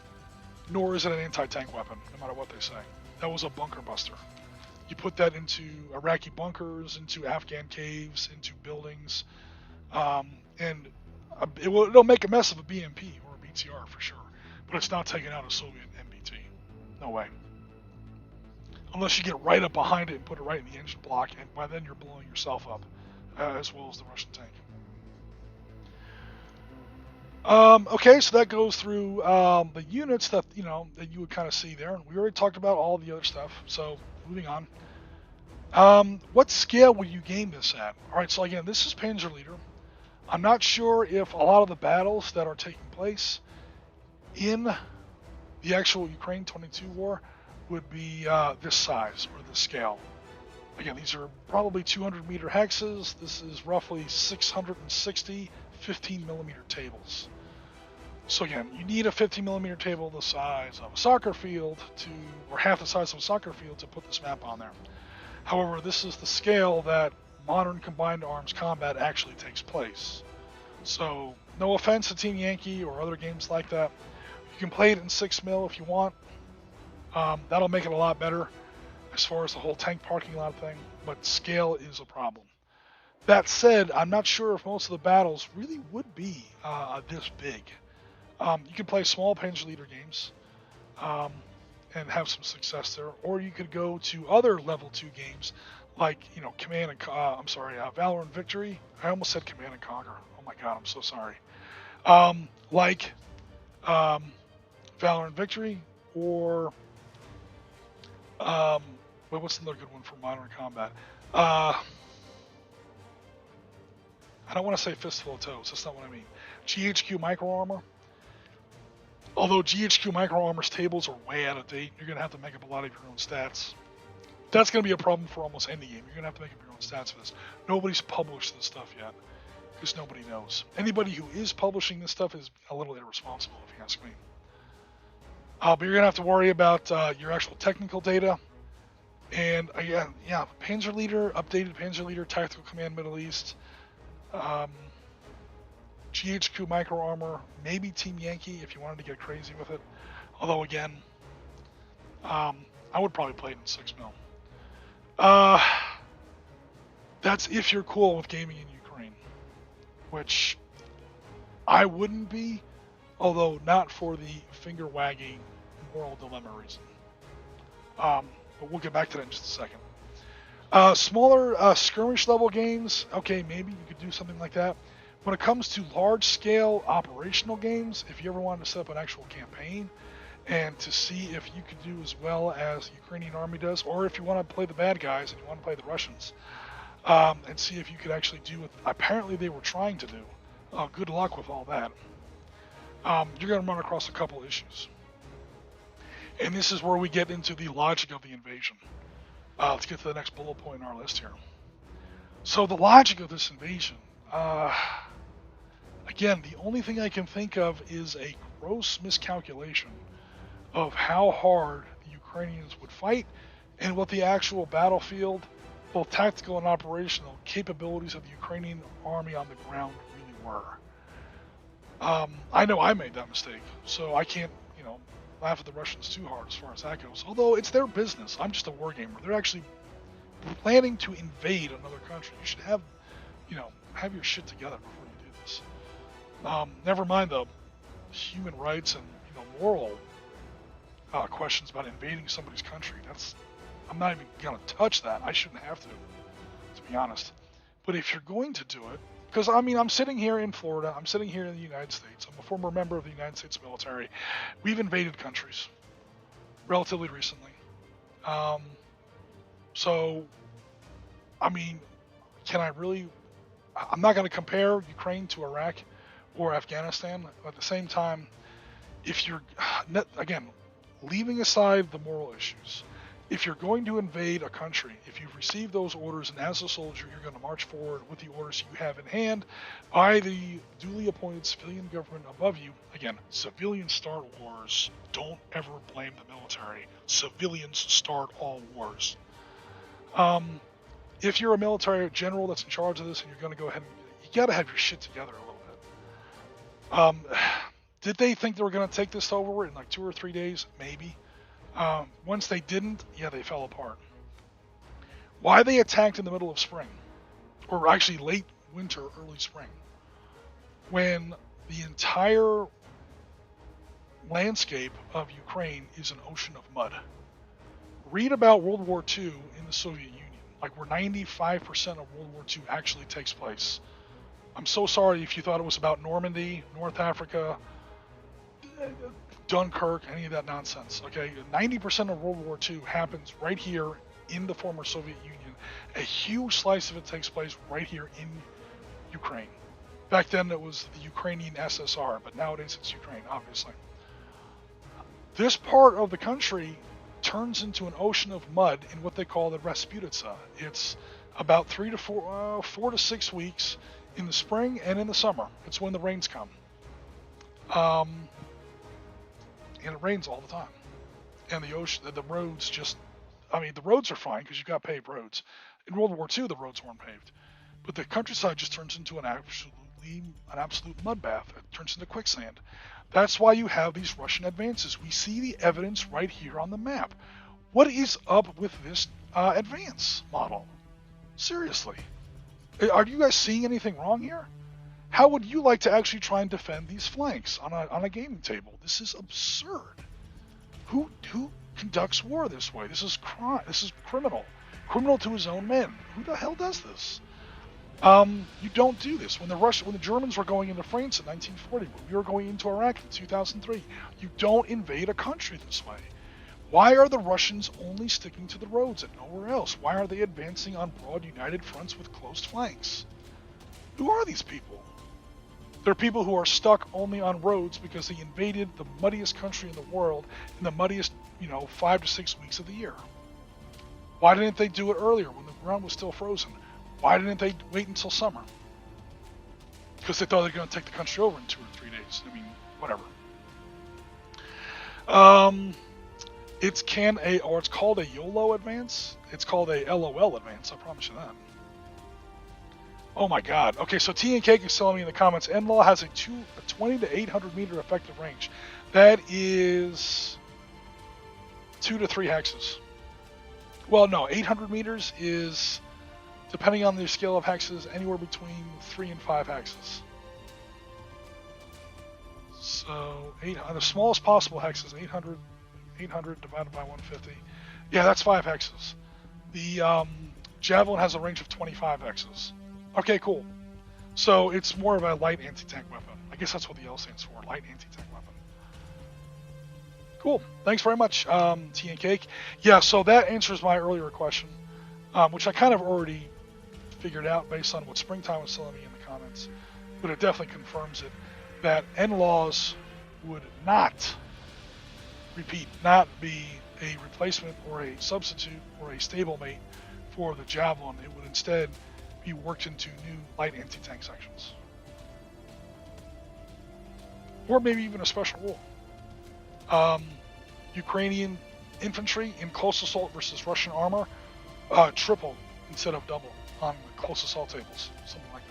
nor is it an anti-tank weapon, no matter what they say. That was a bunker buster. You put that into Iraqi bunkers, into Afghan caves, into buildings, and it'll make a mess of a BMP or a BTR for sure, but it's not taking out a Soviet MBT. No way. Unless you get right up behind it and put it right in the engine block, and by then you're blowing yourself up, as well as the Russian tank. Okay, so that goes through the units that that you would kind of see there, and we already talked about all the other stuff. So moving on, what scale would you game this at? All right, so again, this is Panzer Leader. I'm not sure if a lot of the battles that are taking place in the actual Ukraine 22 war would be this size or this scale. Again, these are probably 200 meter hexes. This is roughly 660 15 millimeter tables. So again, you need a 15 millimeter table the size of a soccer field or half the size of a soccer field to put this map on there. However, this is the scale that modern combined arms combat actually takes place. So no offense to Team Yankee or other games like that. You can play it in 6mm if you want. That'll make it a lot better as far as the whole tank parking lot thing, but scale is a problem. That said, I'm not sure if most of the battles really would be this big. You can play small Panzer Leader games and have some success there, or you could go to other level 2 games like Valor and Victory. I almost said Command and Conquer. Oh my god, I'm so sorry. Like Valor and Victory, or what's another good one for modern combat? I don't want to say Fistful of Toes. That's not what I mean. GHQ Micro Armor. Although GHQ Micro Armor's tables are way out of date, you're going to have to make up a lot of your own stats. That's going to be a problem for almost any game. You're going to have to make up your own stats for this. Nobody's published this stuff yet, because nobody knows. Anybody who is publishing this stuff is a little irresponsible, if you ask me. But you're going to have to worry about your actual technical data. And again, Panzer Leader, updated Panzer Leader, Tactical Command Middle East, GHQ Micro Armor, maybe Team Yankee if you wanted to get crazy with it. Although again, I would probably play it in 6mm. That's if you're cool with gaming in Ukraine, which I wouldn't be, although not for the finger-wagging moral dilemma reason. But we'll get back to that in just a second. Smaller skirmish level games, okay, maybe you could do something like that. When it comes to large-scale operational games, if you ever wanted to set up an actual campaign and to see if you could do as well as the Ukrainian army does, or if you want to play the bad guys and you want to play the Russians, and see if you could actually do what apparently they were trying to do, good luck with all that. You're going to run across a couple issues. And this is where we get into the logic of the invasion. Let's get to the next bullet point in our list here. So the logic of this invasion, again, the only thing I can think of is a gross miscalculation of how hard the Ukrainians would fight and what the actual battlefield, both tactical and operational capabilities of the Ukrainian army on the ground really were. I know I made that mistake, so I can't, laugh at the Russians too hard as far as that goes. Although it's their business. I'm just a wargamer. They're actually planning to invade another country. You should have, have your shit together before you do this. Never mind the human rights and moral questions about invading somebody's country. I'm not even gonna touch that. I shouldn't have to be honest. But if you're going to do it, Because, I mean, I'm sitting here in Florida. I'm sitting here in the United States. I'm a former member of the United States military. We've invaded countries relatively recently. Um, so, I mean, can I really... I'm not going to compare Ukraine to Iraq or Afghanistan. At the same time, if you're, again, leaving aside the moral issues, if you're going to invade a country, if you've received those orders, and as a soldier, you're going to march forward with the orders you have in hand by the duly appointed civilian government above you. Again, civilians start wars. Don't ever blame the military. Civilians start all wars. If you're a military general that's in charge of this and you're going to go ahead and you got to have your shit together a little bit. Did they think they were going to take this over in like 2 or 3 days? Maybe. Once they didn't, yeah, they fell apart. Why they attacked in the middle of spring, or actually late winter, early spring, when the entire landscape of Ukraine is an ocean of mud. Read about World War II in the Soviet Union, like where 95% of World War II actually takes place. I'm so sorry if you thought it was about Normandy, North Africa, Dunkirk, any of that nonsense. Okay, 90% of World War II happens right here in the former Soviet Union. A huge slice of it takes place right here in Ukraine. Back then it was the Ukrainian SSR, but nowadays it's Ukraine, obviously. This part of the country turns into an ocean of mud in what they call the Rasputitsa. It's about 4 to 6 weeks in the spring and in the summer. It's when the rains come. And it rains all the time. And the ocean, the roads just, I mean, the roads are fine because you've got paved roads. In World War II, the roads weren't paved. But the countryside just turns into an absolute mud bath. It turns into quicksand. That's why you have these Russian advances. We see the evidence right here on the map. What is up with this advance model? Seriously. Are you guys seeing anything wrong here? How would you like to actually try and defend these flanks on a gaming table? This is absurd. Who conducts war this way? This is crime. This is criminal. Criminal to his own men. Who the hell does this? You don't do this. When the Germans were going into France in 1940, when we were going into Iraq in 2003, you don't invade a country this way. Why are the Russians only sticking to the roads and nowhere else? Why are they advancing on broad united fronts with closed flanks? Who are these people? They're people who are stuck only on roads because they invaded the muddiest country in the world in the muddiest, 5 to 6 weeks of the year. Why didn't they do it earlier when the ground was still frozen? Why didn't they wait until summer? Because they thought they were going to take the country over in 2 or 3 days. I mean, whatever. It's called a YOLO advance. It's called a LOL advance. I promise you that. Oh my God. Okay, so T and Cake is telling me in the comments, NLaw has a 20 to 800 meter effective range. That is 2 to 3 hexes. Well, no, 800 meters is, depending on the scale of hexes, anywhere between 3 and 5 hexes. So the smallest possible hex is 800 divided by 150. Yeah, that's 5 hexes. The Javelin has a range of 25 hexes. Okay, cool. So it's more of a light anti-tank weapon. I guess that's what the L stands for, light anti-tank weapon. Cool. Thanks very much, Tea and Cake. Yeah, so that answers my earlier question, which I kind of already figured out based on what Springtime was telling me in the comments, but it definitely confirms it, that NLaws would not be a replacement or a substitute or a stablemate for the Javelin. It would instead be worked into new light anti-tank sections. Or maybe even a special rule. Ukrainian infantry in close assault versus Russian armor, triple instead of double on the close assault tables, something like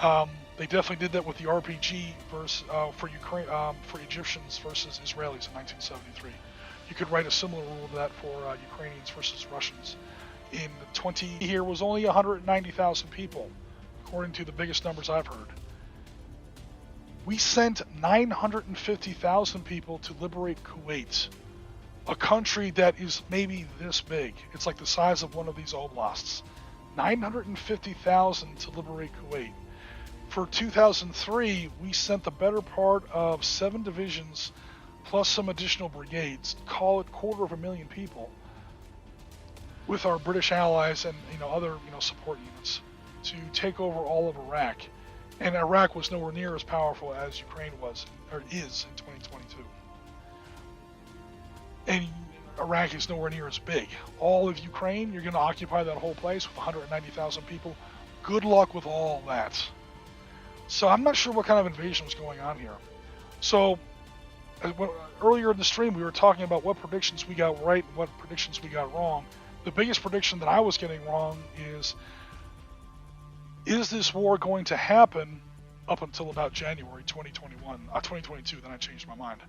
that. They definitely did that with the RPG for Egyptians versus Israelis in 1973. You could write a similar rule to that for Ukrainians versus Russians. In 20 here was only 190,000 people, according to the biggest numbers I've heard. We sent 950,000 people to liberate Kuwait, a country that is maybe this big. It's like the size of one of these oblasts. 950,000 to liberate Kuwait. For 2003, we sent the better part of 7 divisions plus some additional brigades, call it 250,000 people, with our British allies and other support units to take over all of Iraq. And Iraq was nowhere near as powerful as Ukraine was, or is, in 2022. And Iraq is nowhere near as big. All of Ukraine, you're going to occupy that whole place with 190,000 people. Good luck with all that. So I'm not sure what kind of invasion was going on here. So earlier in the stream, we were talking about what predictions we got right and what predictions we got wrong. The biggest prediction that I was getting wrong is this war going to happen up until about January 2022, then I changed my mind.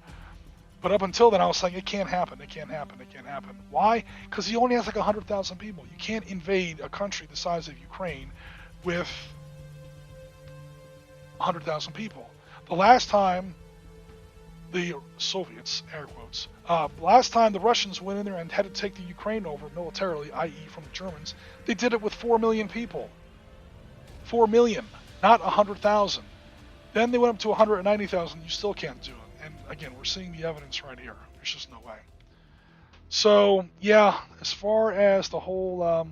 But up until then, I was saying, it can't happen, it can't happen, it can't happen. Why? Because he only has like 100,000 people. You can't invade a country the size of Ukraine with 100,000 people. The last time the Soviets, air quotes, last time the Russians went in there and had to take the Ukraine over militarily, i.e. from the Germans, they did it with 4 million people. 4 million, not 100,000. Then they went up to 190,000. You still can't do it. And again, we're seeing the evidence right here. There's just no way. So yeah, as far as the whole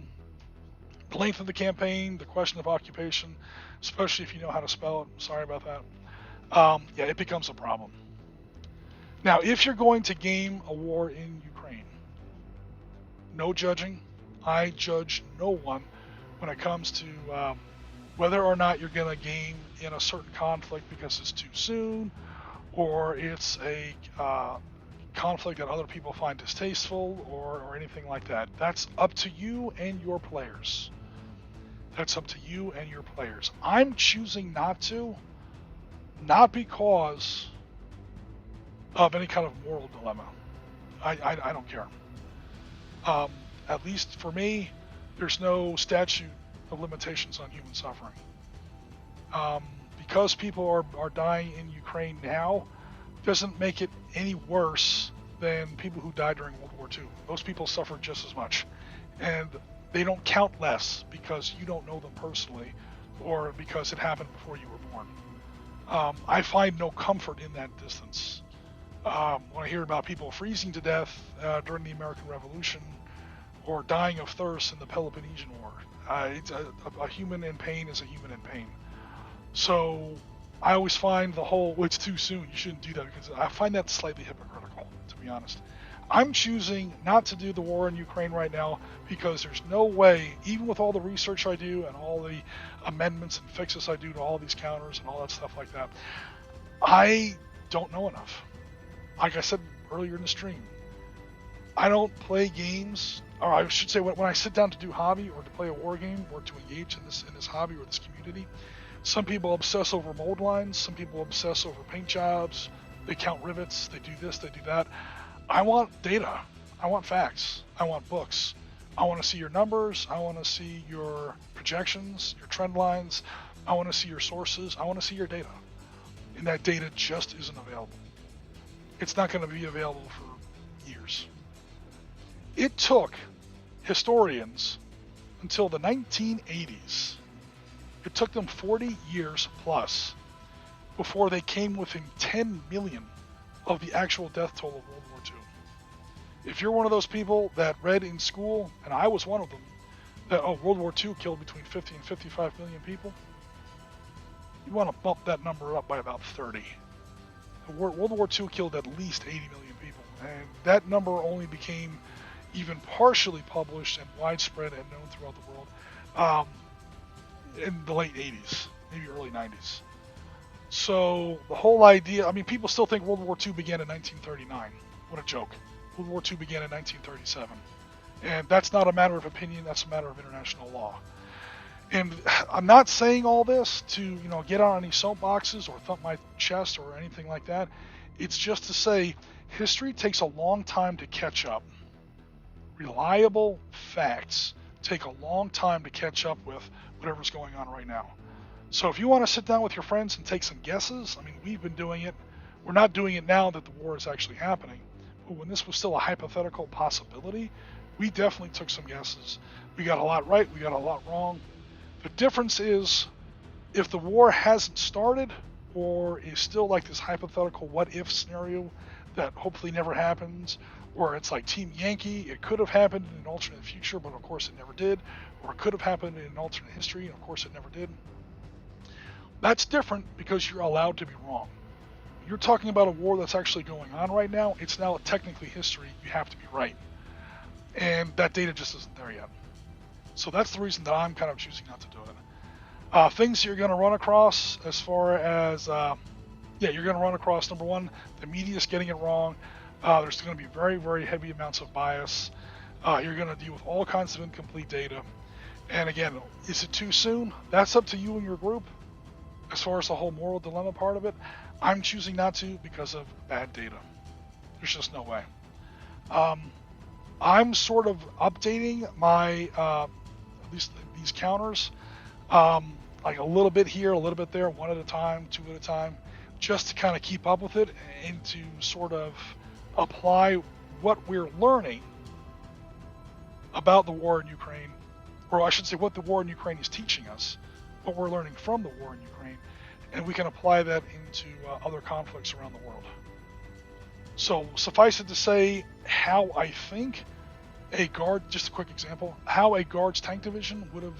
length of the campaign, the question of occupation, especially if you know how to spell it, sorry about that. Yeah, it becomes a problem. Now, if you're going to game a war in Ukraine, no judging. I judge no one when it comes to whether or not you're going to game in a certain conflict because it's too soon, or it's a conflict that other people find distasteful, or anything like that. That's up to you and your players. That's up to you and your players. I'm choosing not to, not because of any kind of moral dilemma. I don't care. At least for me, there's no statute of limitations on human suffering. Because people are dying in Ukraine now, doesn't make it any worse than people who died during World War II. Those people suffered just as much. And they don't count less because you don't know them personally or because it happened before you were born. I find no comfort in that distance. When I hear about people freezing to death during the American Revolution or dying of thirst in the Peloponnesian War, it's a human in pain is a human in pain. So I always find the whole, well, it's too soon, you shouldn't do that, because I find that slightly hypocritical, to be honest. I'm choosing not to do the war in Ukraine right now because there's no way, even with all the research I do and all the amendments and fixes I do to all these counters and all that stuff like that, I don't know enough. Like I said earlier in the stream, I don't play games, or I should say when I sit down to do hobby or to play a war game or to engage in this hobby or this community, some people obsess over mold lines, some people obsess over paint jobs, they count rivets, they do this, they do that. I want data, I want facts, I want books. I want to see your numbers, I want to see your projections, your trend lines, I want to see your sources, I want to see your data. And that data just isn't available. It's not going to be available for years. It took historians until the 1980s. It took them 40 years plus before they came within 10 million of the actual death toll of World War II. If you're one of those people that read in school, and I was one of them, that World War II killed between 50 and 55 million people, you want to bump that number up by about 30. World War II killed at least 80 million people, and that number only became even partially published and widespread and known throughout the world in the late 80s, maybe early 90s. So the whole idea, I mean, people still think World War II began in 1939. What a joke. World War II began in 1937. And that's not a matter of opinion, that's a matter of international law. And I'm not saying all this to, get on any soapboxes or thump my chest or anything like that. It's just to say history takes a long time to catch up. Reliable facts take a long time to catch up with whatever's going on right now. So if you want to sit down with your friends and take some guesses, I mean, we've been doing it. We're not doing it now that the war is actually happening. But when this was still a hypothetical possibility, we definitely took some guesses. We got a lot right, we got a lot wrong. The difference is, if the war hasn't started, or is still like this hypothetical what-if scenario that hopefully never happens, or it's like Team Yankee, it could have happened in an alternate future, but of course it never did, or it could have happened in an alternate history, and of course it never did. That's different because you're allowed to be wrong. You're talking about a war that's actually going on right now. It's now technically history. You have to be right. And that data just isn't there yet. So that's the reason that I'm kind of choosing not to do it. Things you're going to run across as far as, you're going to run across, number one, the media's getting it wrong. There's going to be very, very heavy amounts of bias. You're going to deal with all kinds of incomplete data. And again, is it too soon? That's up to you and your group. As far as the whole moral dilemma part of it, I'm choosing not to because of bad data. There's just no way. I'm sort of updating my, at least these counters, like a little bit here, a little bit there, one at a time, two at a time, just to kind of keep up with it and to sort of apply what we're learning about the war in Ukraine, or I should say what the war in Ukraine is teaching us, what we're learning from the war in Ukraine, and we can apply that into other conflicts around the world. So suffice it to say, how I think a guard, just a quick example, how a Guards tank division would have,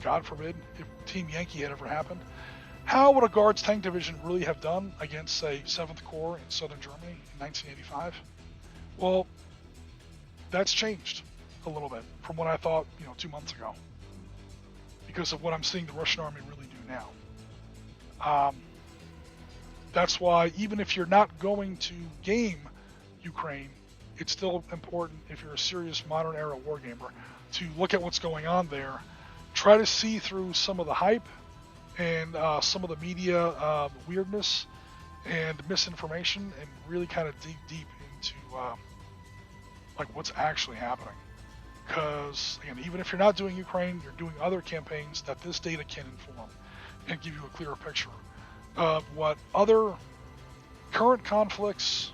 God forbid, if Team Yankee had ever happened, how would a Guards tank division really have done against, say, 7th Corps in southern Germany in 1985? Well, that's changed a little bit from what I thought, 2 months ago, because of what I'm seeing the Russian army really do now. That's why even if you're not going to game Ukraine, it's still important, if you're a serious modern era wargamer, to look at what's going on there, try to see through some of the hype and some of the media weirdness and misinformation, and really kind of dig deep into like what's actually happening. Because again, even if you're not doing Ukraine, you're doing other campaigns that this data can inform and give you a clearer picture of what other current conflicts,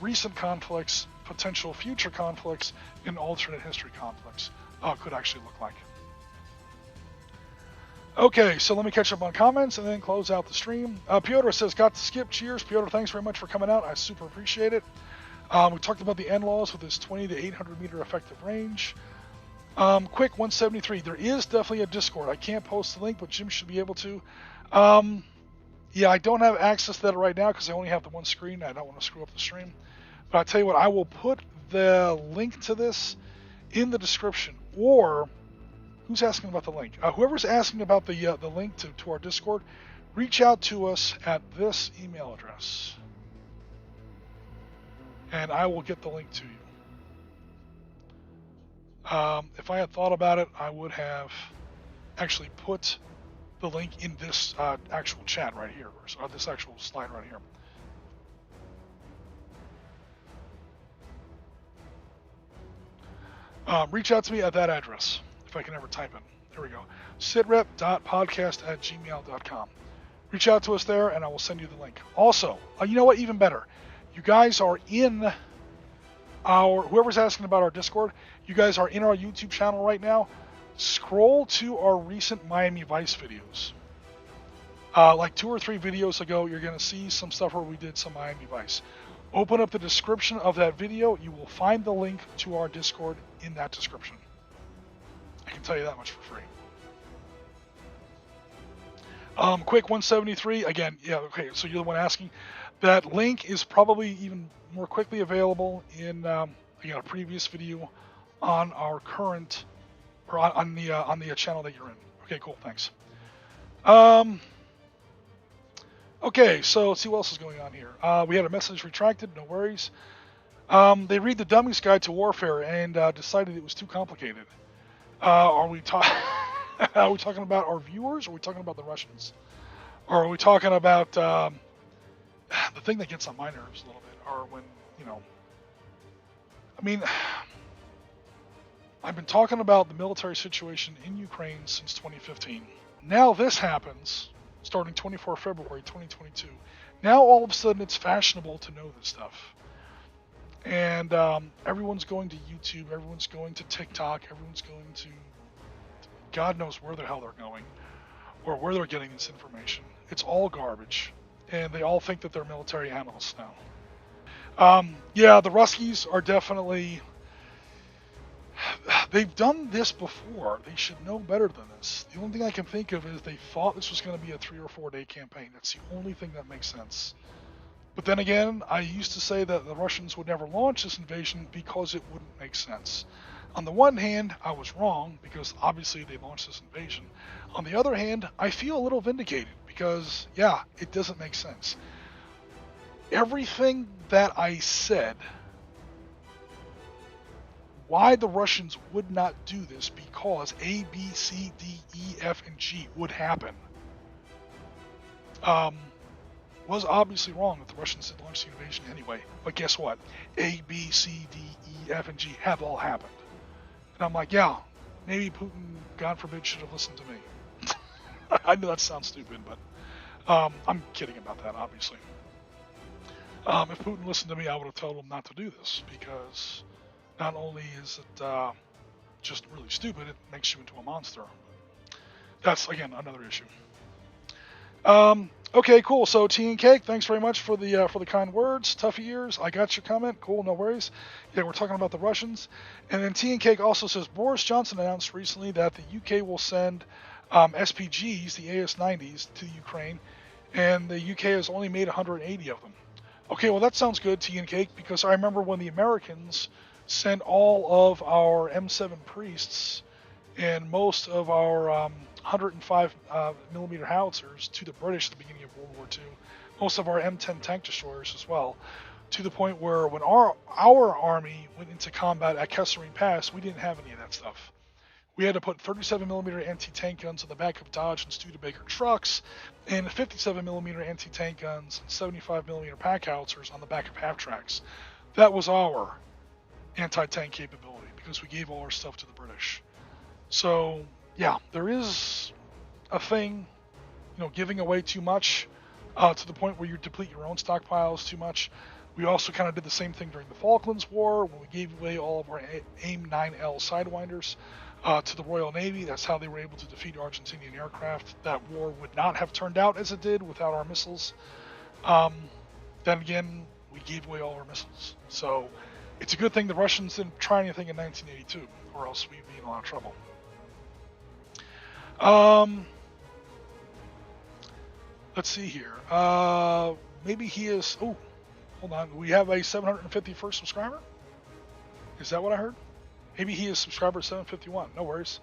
recent conflicts, potential future conflicts, and alternate history conflicts could actually look like. Okay, so let me catch up on comments and then close out the stream. Piotr says, got to skip. Cheers. Piotr, thanks very much for coming out. I super appreciate it. We talked about the NLAWs with this 20 to 800 meter effective range. Quick 173, there is definitely a Discord. I can't post the link, but Jim should be able to. Yeah, I don't have access to that right now because I only have the one screen. I don't want to screw up the stream. But I'll tell you what, I will put the link to this in the description. Or, who's asking about the link? Whoever's asking about the link to our Discord, reach out to us at this email address. And I will get the link to you. If I had thought about it, I would have actually put the link in this actual chat right here, or this actual slide right here. Reach out to me at that address, if I can ever type it. There we go. sitrep.podcast@gmail.com. Reach out to us there, and I will send you the link. Also, you know what? Even better. You guys are in our, whoever's asking about our Discord, you guys are in our YouTube channel right now. Scroll to our recent Miami Vice videos. Like 2 or 3 videos ago, you're going to see some stuff where we did some Miami Vice. Open up the description of that video. You will find the link to our Discord in that description. I can tell you that much for free. Quick 173, again, yeah, okay, so you're the one asking. That link is probably even more quickly available in again, a previous video on our current, or on the channel that you're in. Okay, cool, thanks. Okay, so let's see what else is going on here. We had a message retracted, no worries. They read the Dummy's Guide to Warfare and decided it was too complicated. Are we talking about our viewers, or are we talking about the Russians? Or are we talking about the thing that gets on my nerves a little bit, or when, I mean, I've been talking about the military situation in Ukraine since 2015. Now this happens, starting 24 February 2022. Now all of a sudden it's fashionable to know this stuff. And everyone's going to YouTube, everyone's going to TikTok, everyone's going to God knows where the hell they're going or where they're getting this information. It's all garbage, and they all think that they're military analysts now. Yeah, the Ruskies are definitely. They've done this before. They should know better than this. The only thing I can think of is they thought this was going to be a 3 or 4 day campaign. That's the only thing that makes sense. But then again, I used to say that the Russians would never launch this invasion because it wouldn't make sense. On the one hand, I was wrong because obviously they launched this invasion. On the other hand, I feel a little vindicated because, yeah, it doesn't make sense. Everything that I said, why the Russians would not do this because A, B, C, D, E, F, and G would happen, was obviously wrong that the Russians had launched the invasion anyway. But guess what? A, B, C, D, E, F, and G have all happened. And I'm like, yeah, maybe Putin, God forbid, should have listened to me. I know that sounds stupid, but I'm kidding about that, obviously. If Putin listened to me, I would have told him not to do this because not only is it just really stupid, it makes you into a monster. That's, again, another issue. Okay, cool. So Tea and Cake, thanks very much for the kind words. Toughy ears, I got your comment. Cool, no worries. Yeah, we're talking about the Russians. And then Tea and Cake also says Boris Johnson announced recently that the UK will send SPGs, the AS-90s, to Ukraine, and the UK has only made 180 of them. Okay, well that sounds good, Tea and Cake, because I remember when the Americans sent all of our M7 priests and most of our 105 millimeter howitzers to the British at the beginning of World War II, most of our M10 tank destroyers as well, to the point where when our army went into combat at Kesserine Pass, we didn't have any of that stuff. We had to put 37 millimeter anti-tank guns on the back of Dodge and Studebaker trucks, and 57 millimeter anti-tank guns and 75 millimeter pack howitzers on the back of half-tracks. That was our anti-tank capability because we gave all our stuff to the British. So yeah, there is a thing, giving away too much to the point where you deplete your own stockpiles too much. We also kind of did the same thing during the Falklands War when we gave away all of our AIM-9L Sidewinders to the Royal Navy. That's how they were able to defeat Argentinian aircraft. That war would not have turned out as it did without our missiles. Then again, we gave away all our missiles. So it's a good thing the Russians didn't try anything in 1982, or else we'd be in a lot of trouble. Let's see here. Maybe he is. Oh, hold on. We have a 751st subscriber. Is that what I heard? Maybe he is subscriber 751. No worries.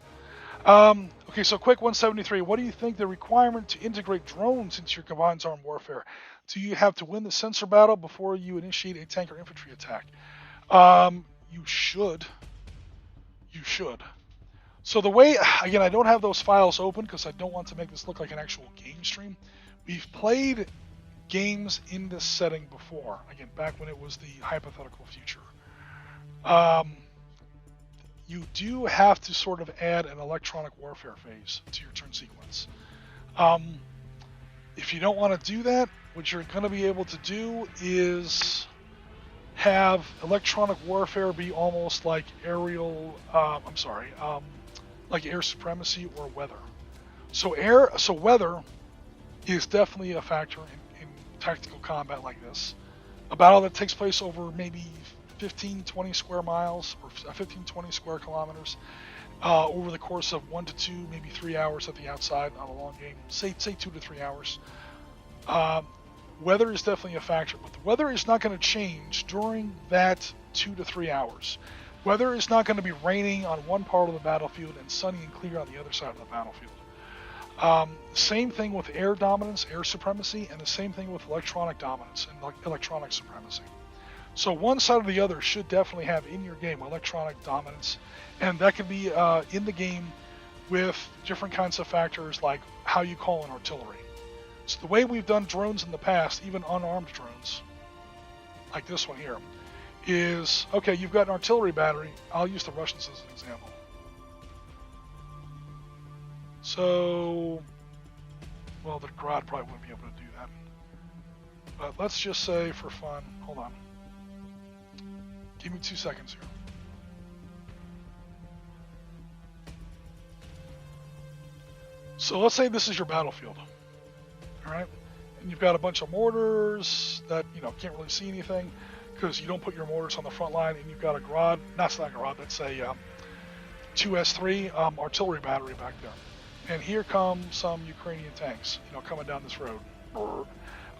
Okay, so quick 173. What do you think the requirement to integrate drones into your combined armed warfare? Do you have to win the sensor battle before you initiate a tank or infantry attack? You should. You should. So the way, again, I don't have those files open because I don't want to make this look like an actual game stream. We've played games in this setting before, again, back when it was the hypothetical future. You do have to sort of add an electronic warfare phase to your turn sequence. If you don't want to do that, what you're going to be able to do is have electronic warfare be almost like like air supremacy or weather. So weather is definitely a factor in tactical combat like this. A battle that takes place over maybe 15, 20 square miles or 15, 20 square kilometers over the course of 1 to 2, maybe 3 hours at the outside on a long game. Say 2 to 3 hours. Weather is definitely a factor, but the weather is not going to change during that 2 to 3 hours. Weather is not going to be raining on one part of the battlefield and sunny and clear on the other side of the battlefield. Same thing with air dominance, air supremacy, and the same thing with electronic dominance and electronic supremacy. So one side or the other should definitely have in your game electronic dominance, and that can be in the game with different kinds of factors like how you call in artillery. So the way we've done drones in the past, even unarmed drones, like this one here, is, okay, you've got an artillery battery. I'll use the Russians as an example. So, well, the Grad probably wouldn't be able to do that. But let's just say for fun, hold on. Give me 2 seconds here. So let's say this is your battlefield, all right? And you've got a bunch of mortars that, can't really see anything because you don't put your mortars on the front line, and you've got a Grad, that's not a Grad, that's a 2S3 artillery battery back there. And here come some Ukrainian tanks, coming down this road.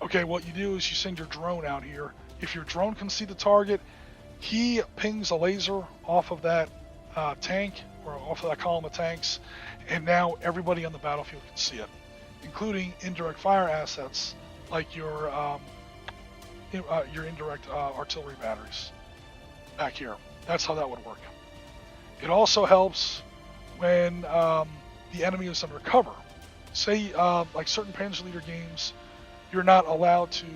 Okay, what you do is you send your drone out here. If your drone can see the target, he pings a laser off of that tank or off of that column of tanks, and now everybody on the battlefield can see it, including indirect fire assets like your indirect artillery batteries back here. That's how that would work. It also helps when the enemy is under cover. Say, like certain Panzerleader games, you're not allowed to.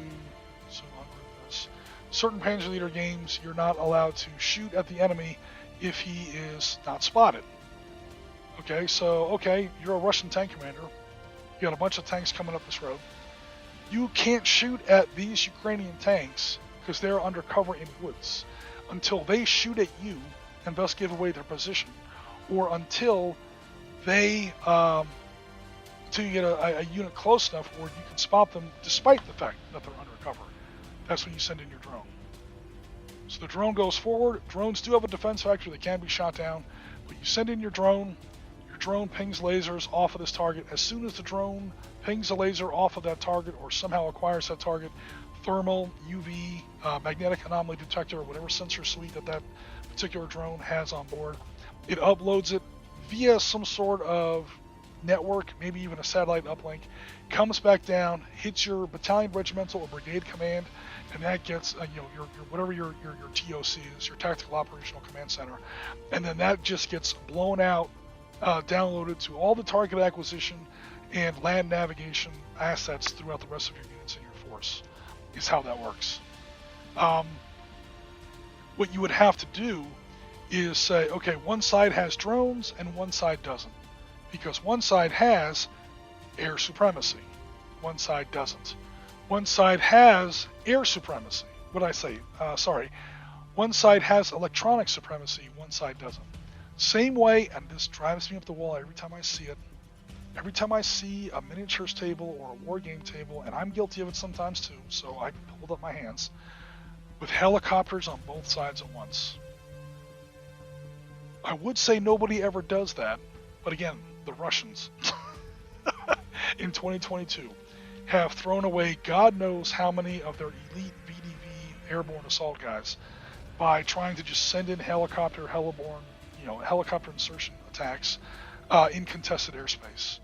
Certain Panzerleader games, you're not allowed to shoot at the enemy if he is not spotted. Okay, so you're a Russian tank commander. You got a bunch of tanks coming up this road. You can't shoot at these Ukrainian tanks because they're under cover in woods until they shoot at you and thus give away their position, or until they until you get a unit close enough where you can spot them despite the fact that they're under cover. That's when you send in your drone. So the drone goes forward. Drones do have a defense factor. They can be shot down, but you send in your drone pings lasers off of this target. As soon as the drone pings a laser off of that target or somehow acquires that target, thermal, UV, magnetic anomaly detector, or whatever sensor suite that particular drone has on board, it uploads it via some sort of network, maybe even a satellite uplink, comes back down, hits your battalion, regimental, or brigade command, and that gets your whatever your TOC is, your tactical operational command center, and then that just gets blown out, downloaded to all the target acquisition and land navigation assets throughout the rest of your units in your force. Is how that works. What you would have to do is say, okay, one side has drones and one side doesn't, because one side has air supremacy, one side doesn't. One side has air supremacy. What did I say? One side has electronic supremacy, one side doesn't. Same way, and this drives me up the wall every time I see it. Every time I see a miniatures table or a war game table, and I'm guilty of it sometimes too, so I hold up my hands, with helicopters on both sides at once. I would say nobody ever does that, but again, the Russians in 2022 have thrown away God knows how many of their elite VDV airborne assault guys by trying to just send in helicopter insertion attacks in contested airspace.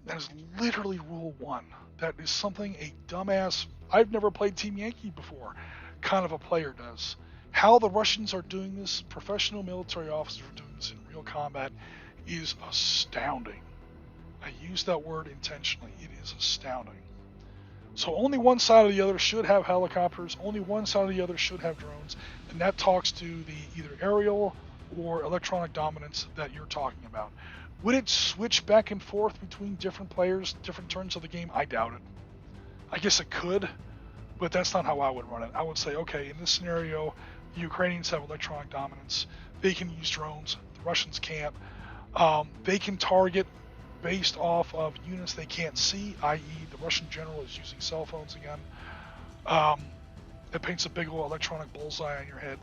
That is literally rule one. That is something a dumbass, I've never played Team Yankee before, kind of a player does. How the Russians are doing this, professional military officers are doing this in real combat, is astounding. I use that word intentionally. It is astounding. So only one side or the other should have helicopters, only one side or the other should have drones, and that talks to the either aerial or electronic dominance that you're talking about. Would it switch back and forth between different players, different turns of the game? I doubt it. I guess it could, but that's not how I would run it. I would say, okay, in this scenario, the Ukrainians have electronic dominance. They can use drones. The Russians can't. They can target based off of units they can't see, i.e. the Russian general is using cell phones again. That paints a big old electronic bullseye on your head,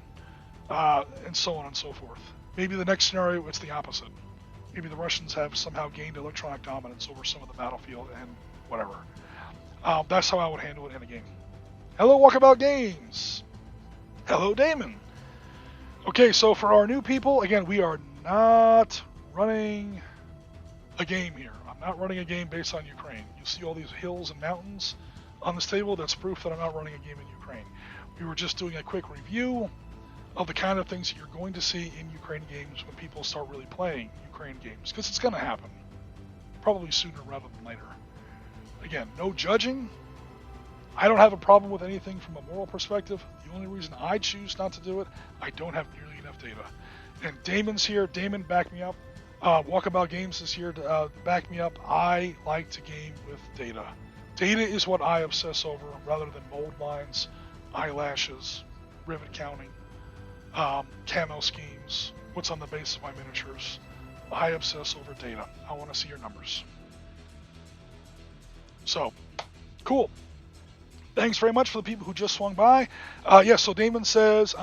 and so on and so forth. Maybe the next scenario, it's the opposite. Maybe the Russians have somehow gained electronic dominance over some of the battlefield and whatever. That's how I would handle it in a game. Hello, Walkabout Games. Hello, Damon. Okay, so for our new people, again, we are not running a game here. I'm not running a game based on Ukraine. You see all these hills and mountains on this table. That's proof that I'm not running a game in Ukraine. We were just doing a quick review of the kind of things that you're going to see in Ukraine games when people start really playing Ukraine games, because it's going to happen, probably sooner rather than later. Again, no judging. I don't have a problem with anything from a moral perspective. The only reason I choose not to do it, I don't have nearly enough data. And Damon's here. Damon, back me up. Walkabout Games is here to back me up. I like to game with data. Data is what I obsess over rather than mold lines, eyelashes, rivet counting, camo schemes, what's on the base of my miniatures. I obsess over data. I want to see your numbers. So, cool. Thanks very much for the people who just swung by. So Damon says, is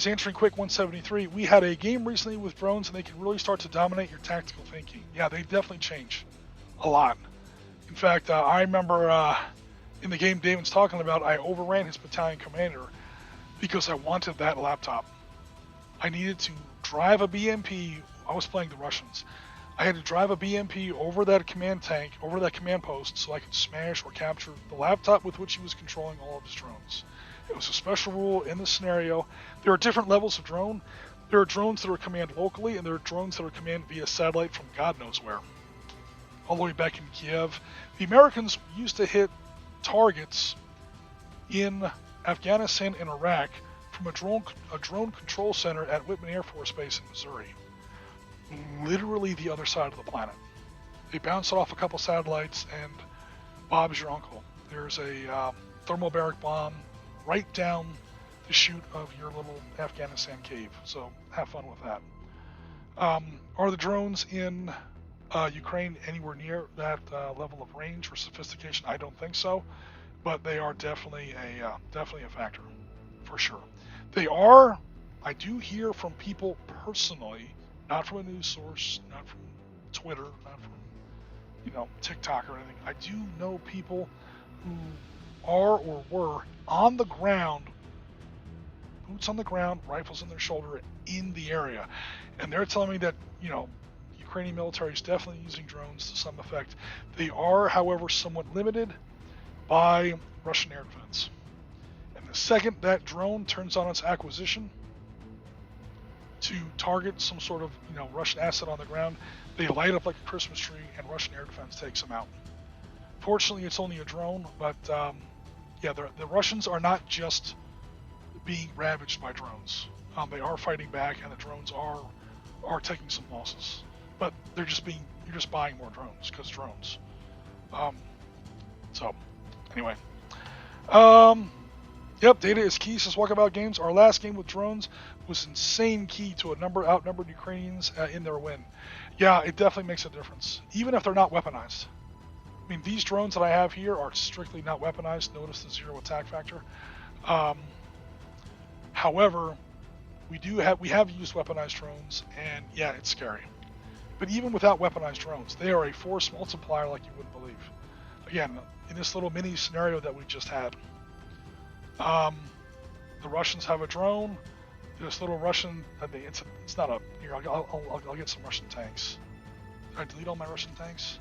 answering quick 173. We had a game recently with drones, and they can really start to dominate your tactical thinking. Yeah, they definitely change a lot. In fact, I remember in the game Damon's talking about, I overran his battalion commander because I wanted that laptop. I needed to drive a BMP. I was playing the Russians. I had to drive a BMP over that command tank, over that command post, so I could smash or capture the laptop with which he was controlling all of his drones. It was a special rule in the scenario. There are different levels of drone. There are drones that are commanded locally, and there are drones that are commanded via satellite from God knows where. All the way back in Kiev. The Americans used to hit targets in Afghanistan and Iraq from a drone control center at Whitman Air Force Base in Missouri. Literally the other side of the planet. They bounce it off a couple satellites, and Bob's your uncle. There's a thermobaric bomb right down the chute of your little Afghanistan cave. So have fun with that. Are the drones in Ukraine anywhere near that level of range or sophistication? I don't think so, but they are definitely a factor, for sure. They are. I do hear from people personally, not from a news source, not from Twitter, not from TikTok or anything. I do know people who are or were on the ground, boots on the ground, rifles in their shoulder, in the area, and they're telling me that Ukrainian military is definitely using drones to some effect. They are, however, somewhat limited by Russian air defense. And the second that drone turns on its acquisition to target some sort of Russian asset on the ground, they light up like a Christmas tree, and Russian air defense takes them out. Fortunately, it's only a drone, but the Russians are not just being ravaged by drones. They are fighting back, and the drones are taking some losses. But you're just buying more drones because drones. So anyway, data is key. Says Walkabout Games. Our last game with drones was insane key to outnumbered Ukrainians in their win. Yeah, it definitely makes a difference, even if they're not weaponized. I mean, these drones that I have here are strictly not weaponized. Notice the 0 attack factor. However, we have used weaponized drones, and yeah, it's scary. But even without weaponized drones, they are a force multiplier like you wouldn't believe. Again, in this little mini scenario that we just had, the Russians have a drone. This little Russian, it's not a. Here, I'll get some Russian tanks. Did I delete all my Russian tanks?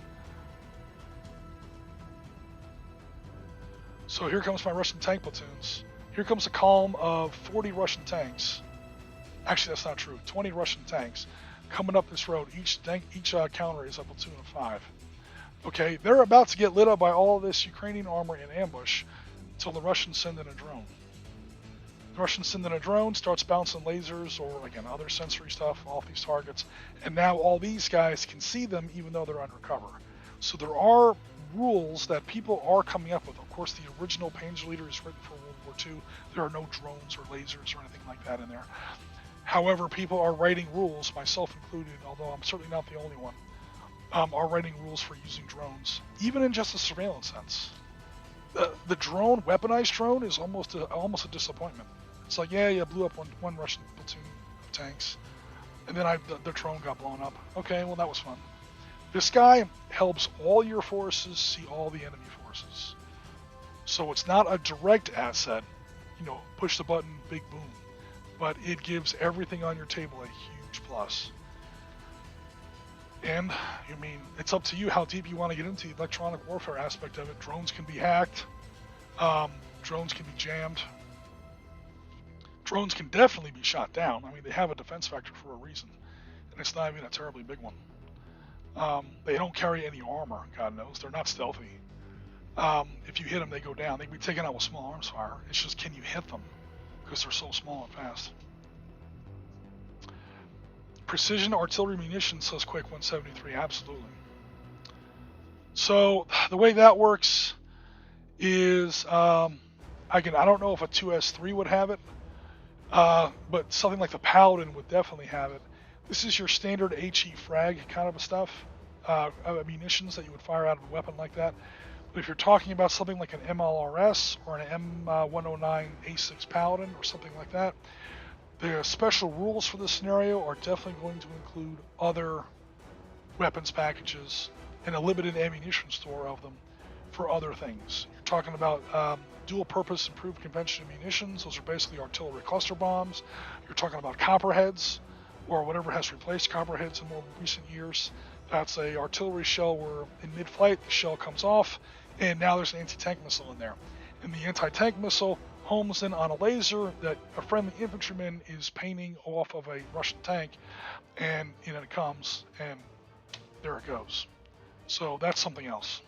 So here comes my Russian tank platoons. Here comes a column of 40 Russian tanks. Actually, that's not true. 20 Russian tanks coming up this road. Each counter is a platoon of 5. Okay, they're about to get lit up by all of this Ukrainian armor in ambush until the Russians send in a drone. The Russians send in a drone, starts bouncing lasers or, again, other sensory stuff off these targets, and now all these guys can see them even though they're under cover. So there are rules that people are coming up with. Of course, the original Panzer Leader is written for World War II. There are no drones or lasers or anything like that in there. However, people are writing rules, myself included, although I'm certainly not the only one, are writing rules for using drones, even in just a surveillance sense. The drone, weaponized drone, is almost a disappointment. It's like, yeah, you blew up one Russian platoon of tanks, and then the drone got blown up. Okay, well, that was fun. This guy helps all your forces see all the enemy forces. So it's not a direct asset, push the button, big boom. But it gives everything on your table a huge plus. And, I mean, it's up to you how deep you want to get into the electronic warfare aspect of it. Drones can be hacked. Drones can be jammed. Drones can definitely be shot down. I mean, they have a defense factor for a reason. And it's not even a terribly big one. They don't carry any armor, God knows. They're not stealthy. If you hit them, they go down. They can be taken out with small arms fire. It's just, can you hit them? Because they're so small and fast. Precision artillery munitions, says Quick 173, absolutely. So the way that works is, I Again, I don't know if a 2S3 would have it, but something like the Paladin would definitely have it. This is your standard HE frag kind of stuff, munitions that you would fire out of a weapon like that. But if you're talking about something like an MLRS or an M109A6 Paladin or something like that, the special rules for this scenario are definitely going to include other weapons packages and a limited ammunition store of them for other things. You're talking about dual purpose improved conventional munitions. Those are basically artillery cluster bombs. You're talking about copperheads, or whatever has replaced copperheads in more recent years. That's a artillery shell where in mid-flight the shell comes off, and now there's an anti-tank missile in there. And the anti-tank missile homes in on a laser that a friendly infantryman is painting off of a Russian tank, and in it comes, and there it goes. So that's something else.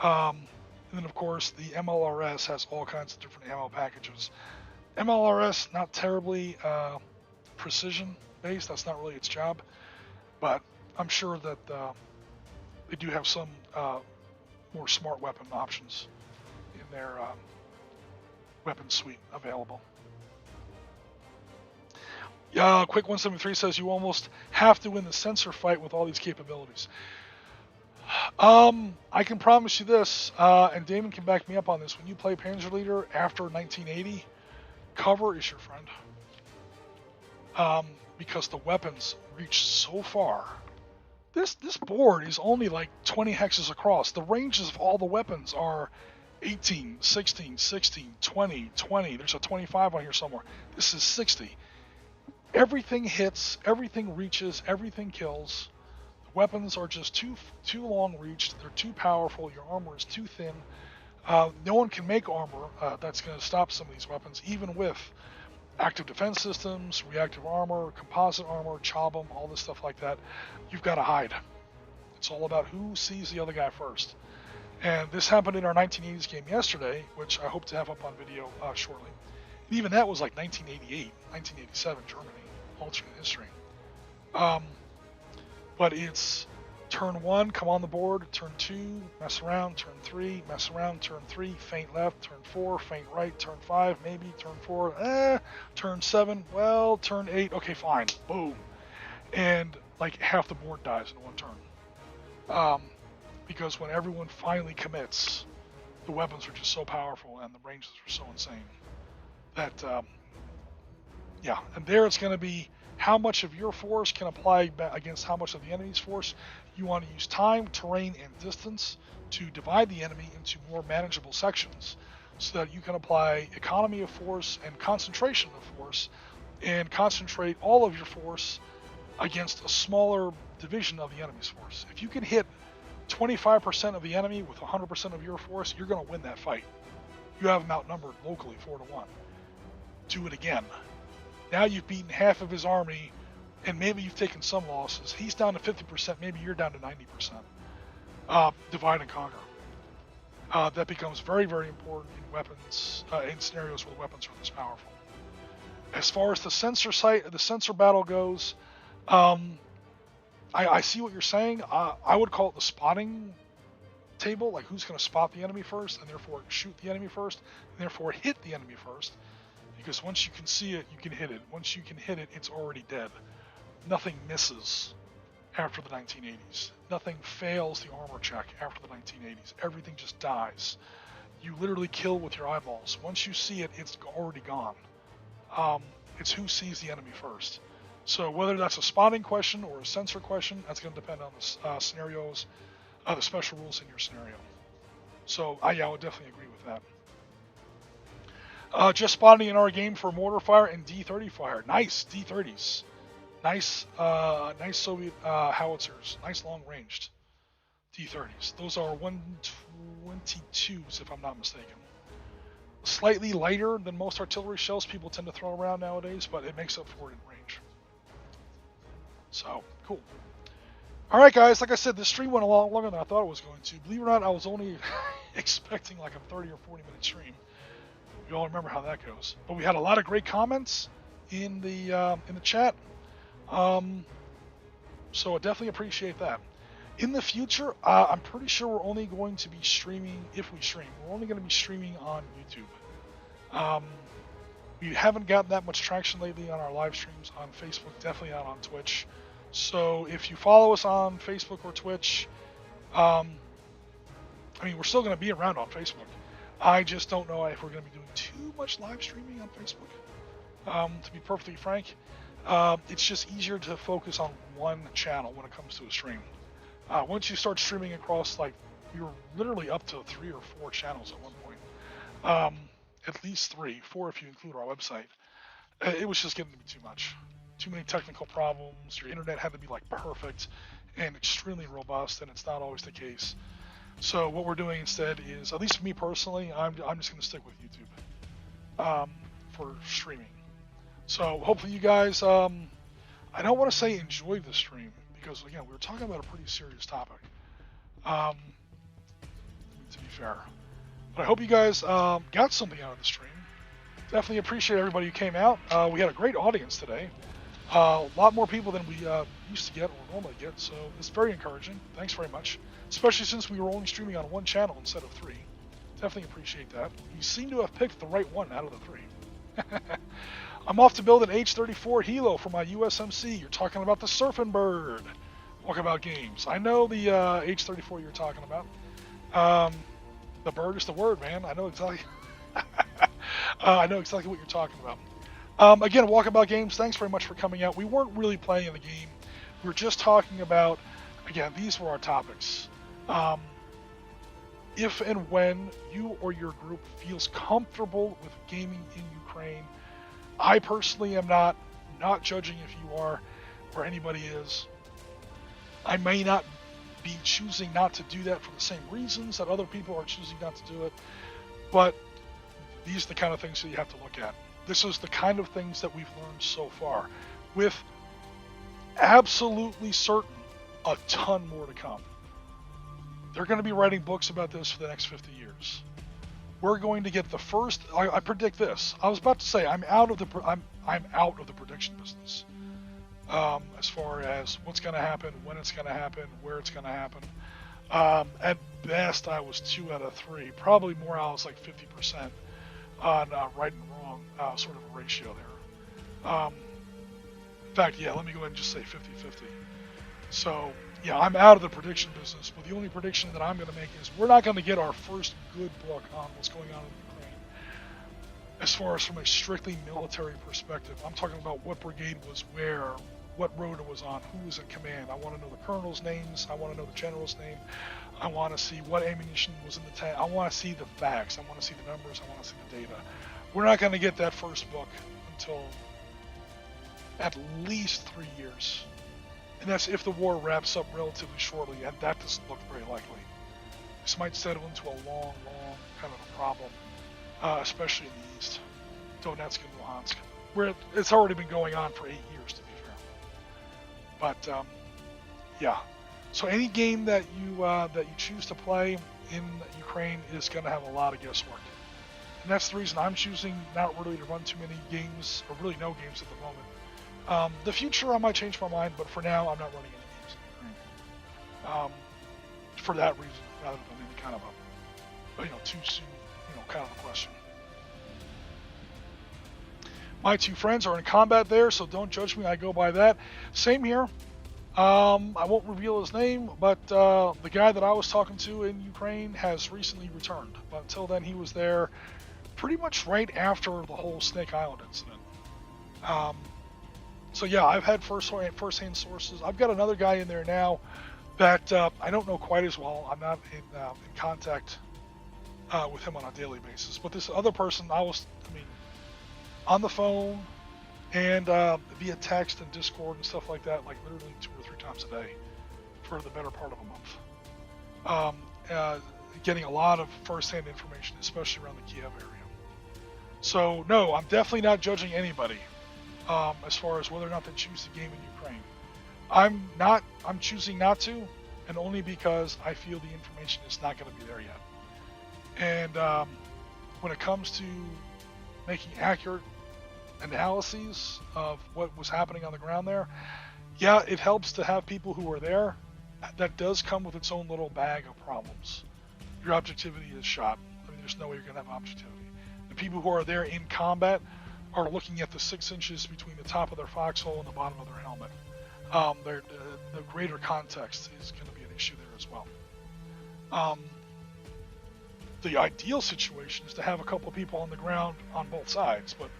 And then of course the MLRS has all kinds of different ammo packages. MLRS not terribly precision based, that's not really its job, but I'm sure that they do have some more smart weapon options in their weapon suite available. Quick 173 says you almost have to win the sensor fight with all these capabilities. I can promise you this, and Damon can back me up on this. When you play Panzer Leader after 1980, cover is your friend. Because the weapons reach so far. This board is only like 20 hexes across. The ranges of all the weapons are 18, 16, 16, 20, 20. There's a 25 on here somewhere. This is 60. Everything hits, everything reaches, everything kills. The weapons are just too long reached. They're too powerful. Your armor is too thin. No one can make armor that's going to stop some of these weapons, even with active defense systems, reactive armor, composite armor, chobum, all this stuff like that. You've got to hide. It's all about who sees the other guy first. And this happened in our 1980s game yesterday, which I hope to have up on video shortly. And even that was like 1988, 1987 Germany, alternate history. But it's turn 1, come on the board, turn 2, mess around, turn 3, mess around, turn 3, feint left, turn 4, feint right, turn 5, maybe, turn 4, turn 7, well, turn 8, okay, fine, boom. And like half the board dies in one turn. Because when everyone finally commits, the weapons are just so powerful and the ranges are so insane that, and there it's going to be how much of your force can apply against how much of the enemy's force. You want to use time, terrain, and distance to divide the enemy into more manageable sections so that you can apply economy of force and concentration of force and concentrate all of your force against a smaller division of the enemy's force. If you can hit 25% of the enemy with 100% of your force, you're going to win that fight. You have him outnumbered locally 4-1. Do it again. Now you've beaten half of his army, and maybe you've taken some losses. He's down to 50%, maybe you're down to 90%. Divide and conquer. That becomes very, very important in weapons, in scenarios where the weapons are this powerful. As far as the sensor battle goes, I see what you're saying. I would call it the spotting table, like who's going to spot the enemy first, and therefore shoot the enemy first, and therefore hit the enemy first. Because once you can see it, you can hit it. Once you can hit it, it's already dead. Nothing misses after the 1980s. Nothing fails the armor check after the 1980s. Everything just dies. You literally kill with your eyeballs. Once you see it, it's already gone. It's who sees the enemy first. So whether that's a spotting question or a sensor question, that's going to depend on the scenarios, the special rules in your scenario. So I would definitely agree with that. Just spotting in our game for mortar fire and D30 fire. Nice D30s. Nice Soviet howitzers. Nice long-ranged D30s. Those are 122s, if I'm not mistaken. Slightly lighter than most artillery shells people tend to throw around nowadays, but it makes up for it in range. So, cool. Alright guys, like I said, this stream went a lot longer than I thought it was going to. Believe it or not, I was only expecting like a 30 or 40 minute stream. You all remember how that goes. But we had a lot of great comments in the chat. So I definitely appreciate that. In the future, I'm pretty sure we're only going to be streaming, if we stream, we're only going to be streaming on YouTube. We haven't gotten that much traction lately on our live streams on Facebook, definitely not on Twitch. So if you follow us on Facebook or Twitch, I mean, we're still going to be around on Facebook. I just don't know if we're going to be doing too much live streaming on Facebook. To be perfectly frank, it's just easier to focus on one channel when it comes to a stream. Once you start streaming across, like, we were literally up to 3 or 4 channels at one point. At least 3, 4 if you include our website. It was just getting to be too much. Too many technical problems. Your internet had to be like perfect and extremely robust, and it's not always the case. So what we're doing instead is, at least for me personally, I'm just going to stick with YouTube for streaming. So hopefully you guys, I don't want to say enjoy the stream, because again, we were talking about a pretty serious topic, to be fair. But I hope you guys got something out of the stream. Definitely appreciate everybody who came out. We had a great audience today. A lot more people than we used to get or normally get, so it's very encouraging. Thanks very much. Especially since we were only streaming on 1 channel instead of 3. Definitely appreciate that. You seem to have picked the right one out of the 3. I'm off to build an H-34 Helo for my USMC. You're talking about the Surfing Bird. Walkabout Games. I know the H-34 you're talking about. The bird is the word, man. I know exactly. I know exactly what you're talking about. Again, Walkabout Games, thanks very much for coming out. We weren't really playing the game. We were just talking about, again, these were our topics. If and when you or your group feels comfortable with gaming in Ukraine, I personally am not judging if you are or anybody is. I may not be choosing not to do that for the same reasons that other people are choosing not to do it, but these are the kind of things that you have to look at. This is the kind of things that we've learned so far, with absolutely certain a ton more to come. They're going to be writing books about this for the next 50 years. We're going to get the first. I predict this. I was about to say I'm out of the prediction business. As far as what's going to happen, when it's going to happen, where it's going to happen. At best, I was 2 out of 3. Probably more, I was like 50% on right and wrong sort of a ratio there. In fact, yeah, let me go ahead and just say 50-50. So, yeah, I'm out of the prediction business, but the only prediction that I'm going to make is we're not going to get our first good book on what's going on in Ukraine. As far as from a strictly military perspective, I'm talking about what brigade was where, what road it was on, who was in command. I want to know the colonel's names. I want to know the general's name. I want to see what ammunition was in the tank. I want to see the facts. I want to see the numbers. I want to see the data. We're not going to get that first book until at least 3 years. And that's if the war wraps up relatively shortly, and that doesn't look very likely. This might settle into a long kind of a problem, especially in the east, Donetsk and Luhansk, where it's already been going on for 8 years, to be fair. But yeah, so any game that you choose to play in Ukraine is going to have a lot of guesswork, and that's the reason I'm choosing not really to run too many games, or really no games at the moment. The future I might change my mind, but for now I'm not running any games in Ukraine. For that reason, rather than any kind of a, too soon, kind of a question. My 2 friends are in combat there, so don't judge me. I go by that. Same here. I won't reveal his name, but the guy that I was talking to in Ukraine has recently returned. But until then, he was there pretty much right after the whole Snake Island incident. So yeah, I've had first-hand sources. I've got another guy in there now that I don't know quite as well. I'm not in contact with him on a daily basis. But this other person, on the phone and via text and Discord and stuff like that, like literally 2 or 3 times a day for the better part of a month. Getting a lot of first-hand information, especially around the Kiev area. So no, I'm definitely not judging anybody. As far as whether or not they choose to game in Ukraine. I'm choosing not to, and only because I feel the information is not going to be there yet. And when it comes to making accurate analyses of what was happening on the ground there, yeah, it helps to have people who are there that does come with its own little bag of problems. Your objectivity is shot. I mean, there's no way you're going to have objectivity. The people who are there in combat are looking at the 6 inches between the top of their foxhole and the bottom of their helmet. The greater context is going to be an issue there as well. The ideal situation is to have a couple of people on the ground on both sides, but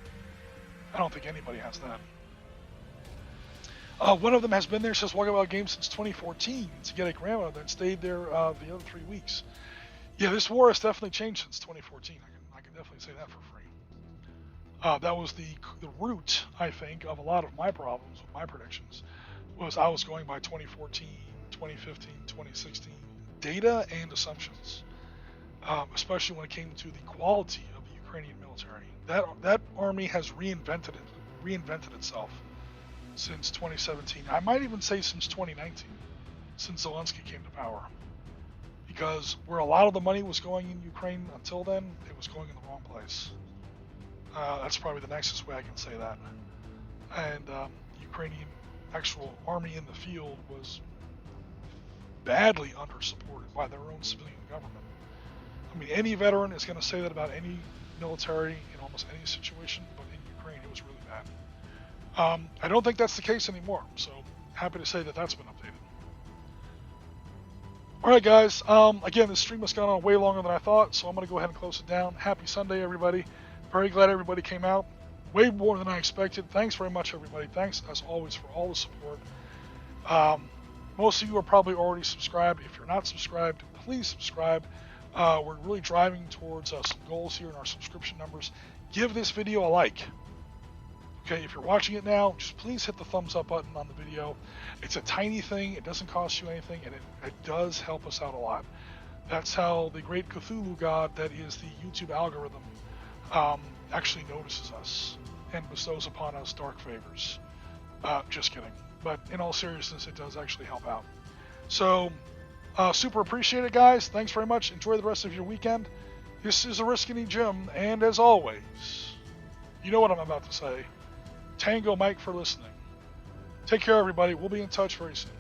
I don't think anybody has that. One of them has been there, says Walkabout Game since 2014 to get a grandmother and stayed there the other 3 weeks. Yeah, this war has definitely changed since 2014. I can definitely say that for free. That was the root, I think, of a lot of my problems with my predictions. Was I was going by 2014, 2015, 2016 data and assumptions, especially when it came to the quality of the Ukrainian military. That army has reinvented itself since 2017. I might even say since 2019, since Zelensky came to power. Because where a lot of the money was going in Ukraine until then, it was going in the wrong place. That's probably the nicest way I can say that. And Ukrainian actual army in the field was badly under-supported by their own civilian government. I mean, any veteran is going to say that about any military in almost any situation, but in Ukraine it was really bad. I don't think that's the case anymore, so happy to say that that's been updated. Alright guys, again, this stream has gone on way longer than I thought, so I'm going to go ahead and close it down. Happy Sunday, everybody. Very glad everybody came out. Way more than I expected. Thanks very much, everybody. Thanks, as always, for all the support. Most of you are probably already subscribed. If you're not subscribed, please subscribe. We're really driving towards some goals here in our subscription numbers. Give this video a like. Okay, if you're watching it now, just please hit the thumbs up button on the video. It's a tiny thing. It doesn't cost you anything, and it does help us out a lot. That's how the great Cthulhu god that is the YouTube algorithm actually notices us and bestows upon us dark favors. Just kidding. But in all seriousness, it does actually help out. So, super appreciate it, guys. Thanks very much. Enjoy the rest of your weekend. This is Ariskany Jim, and as always, you know what I'm about to say. Tango Mike for listening. Take care, everybody. We'll be in touch very soon.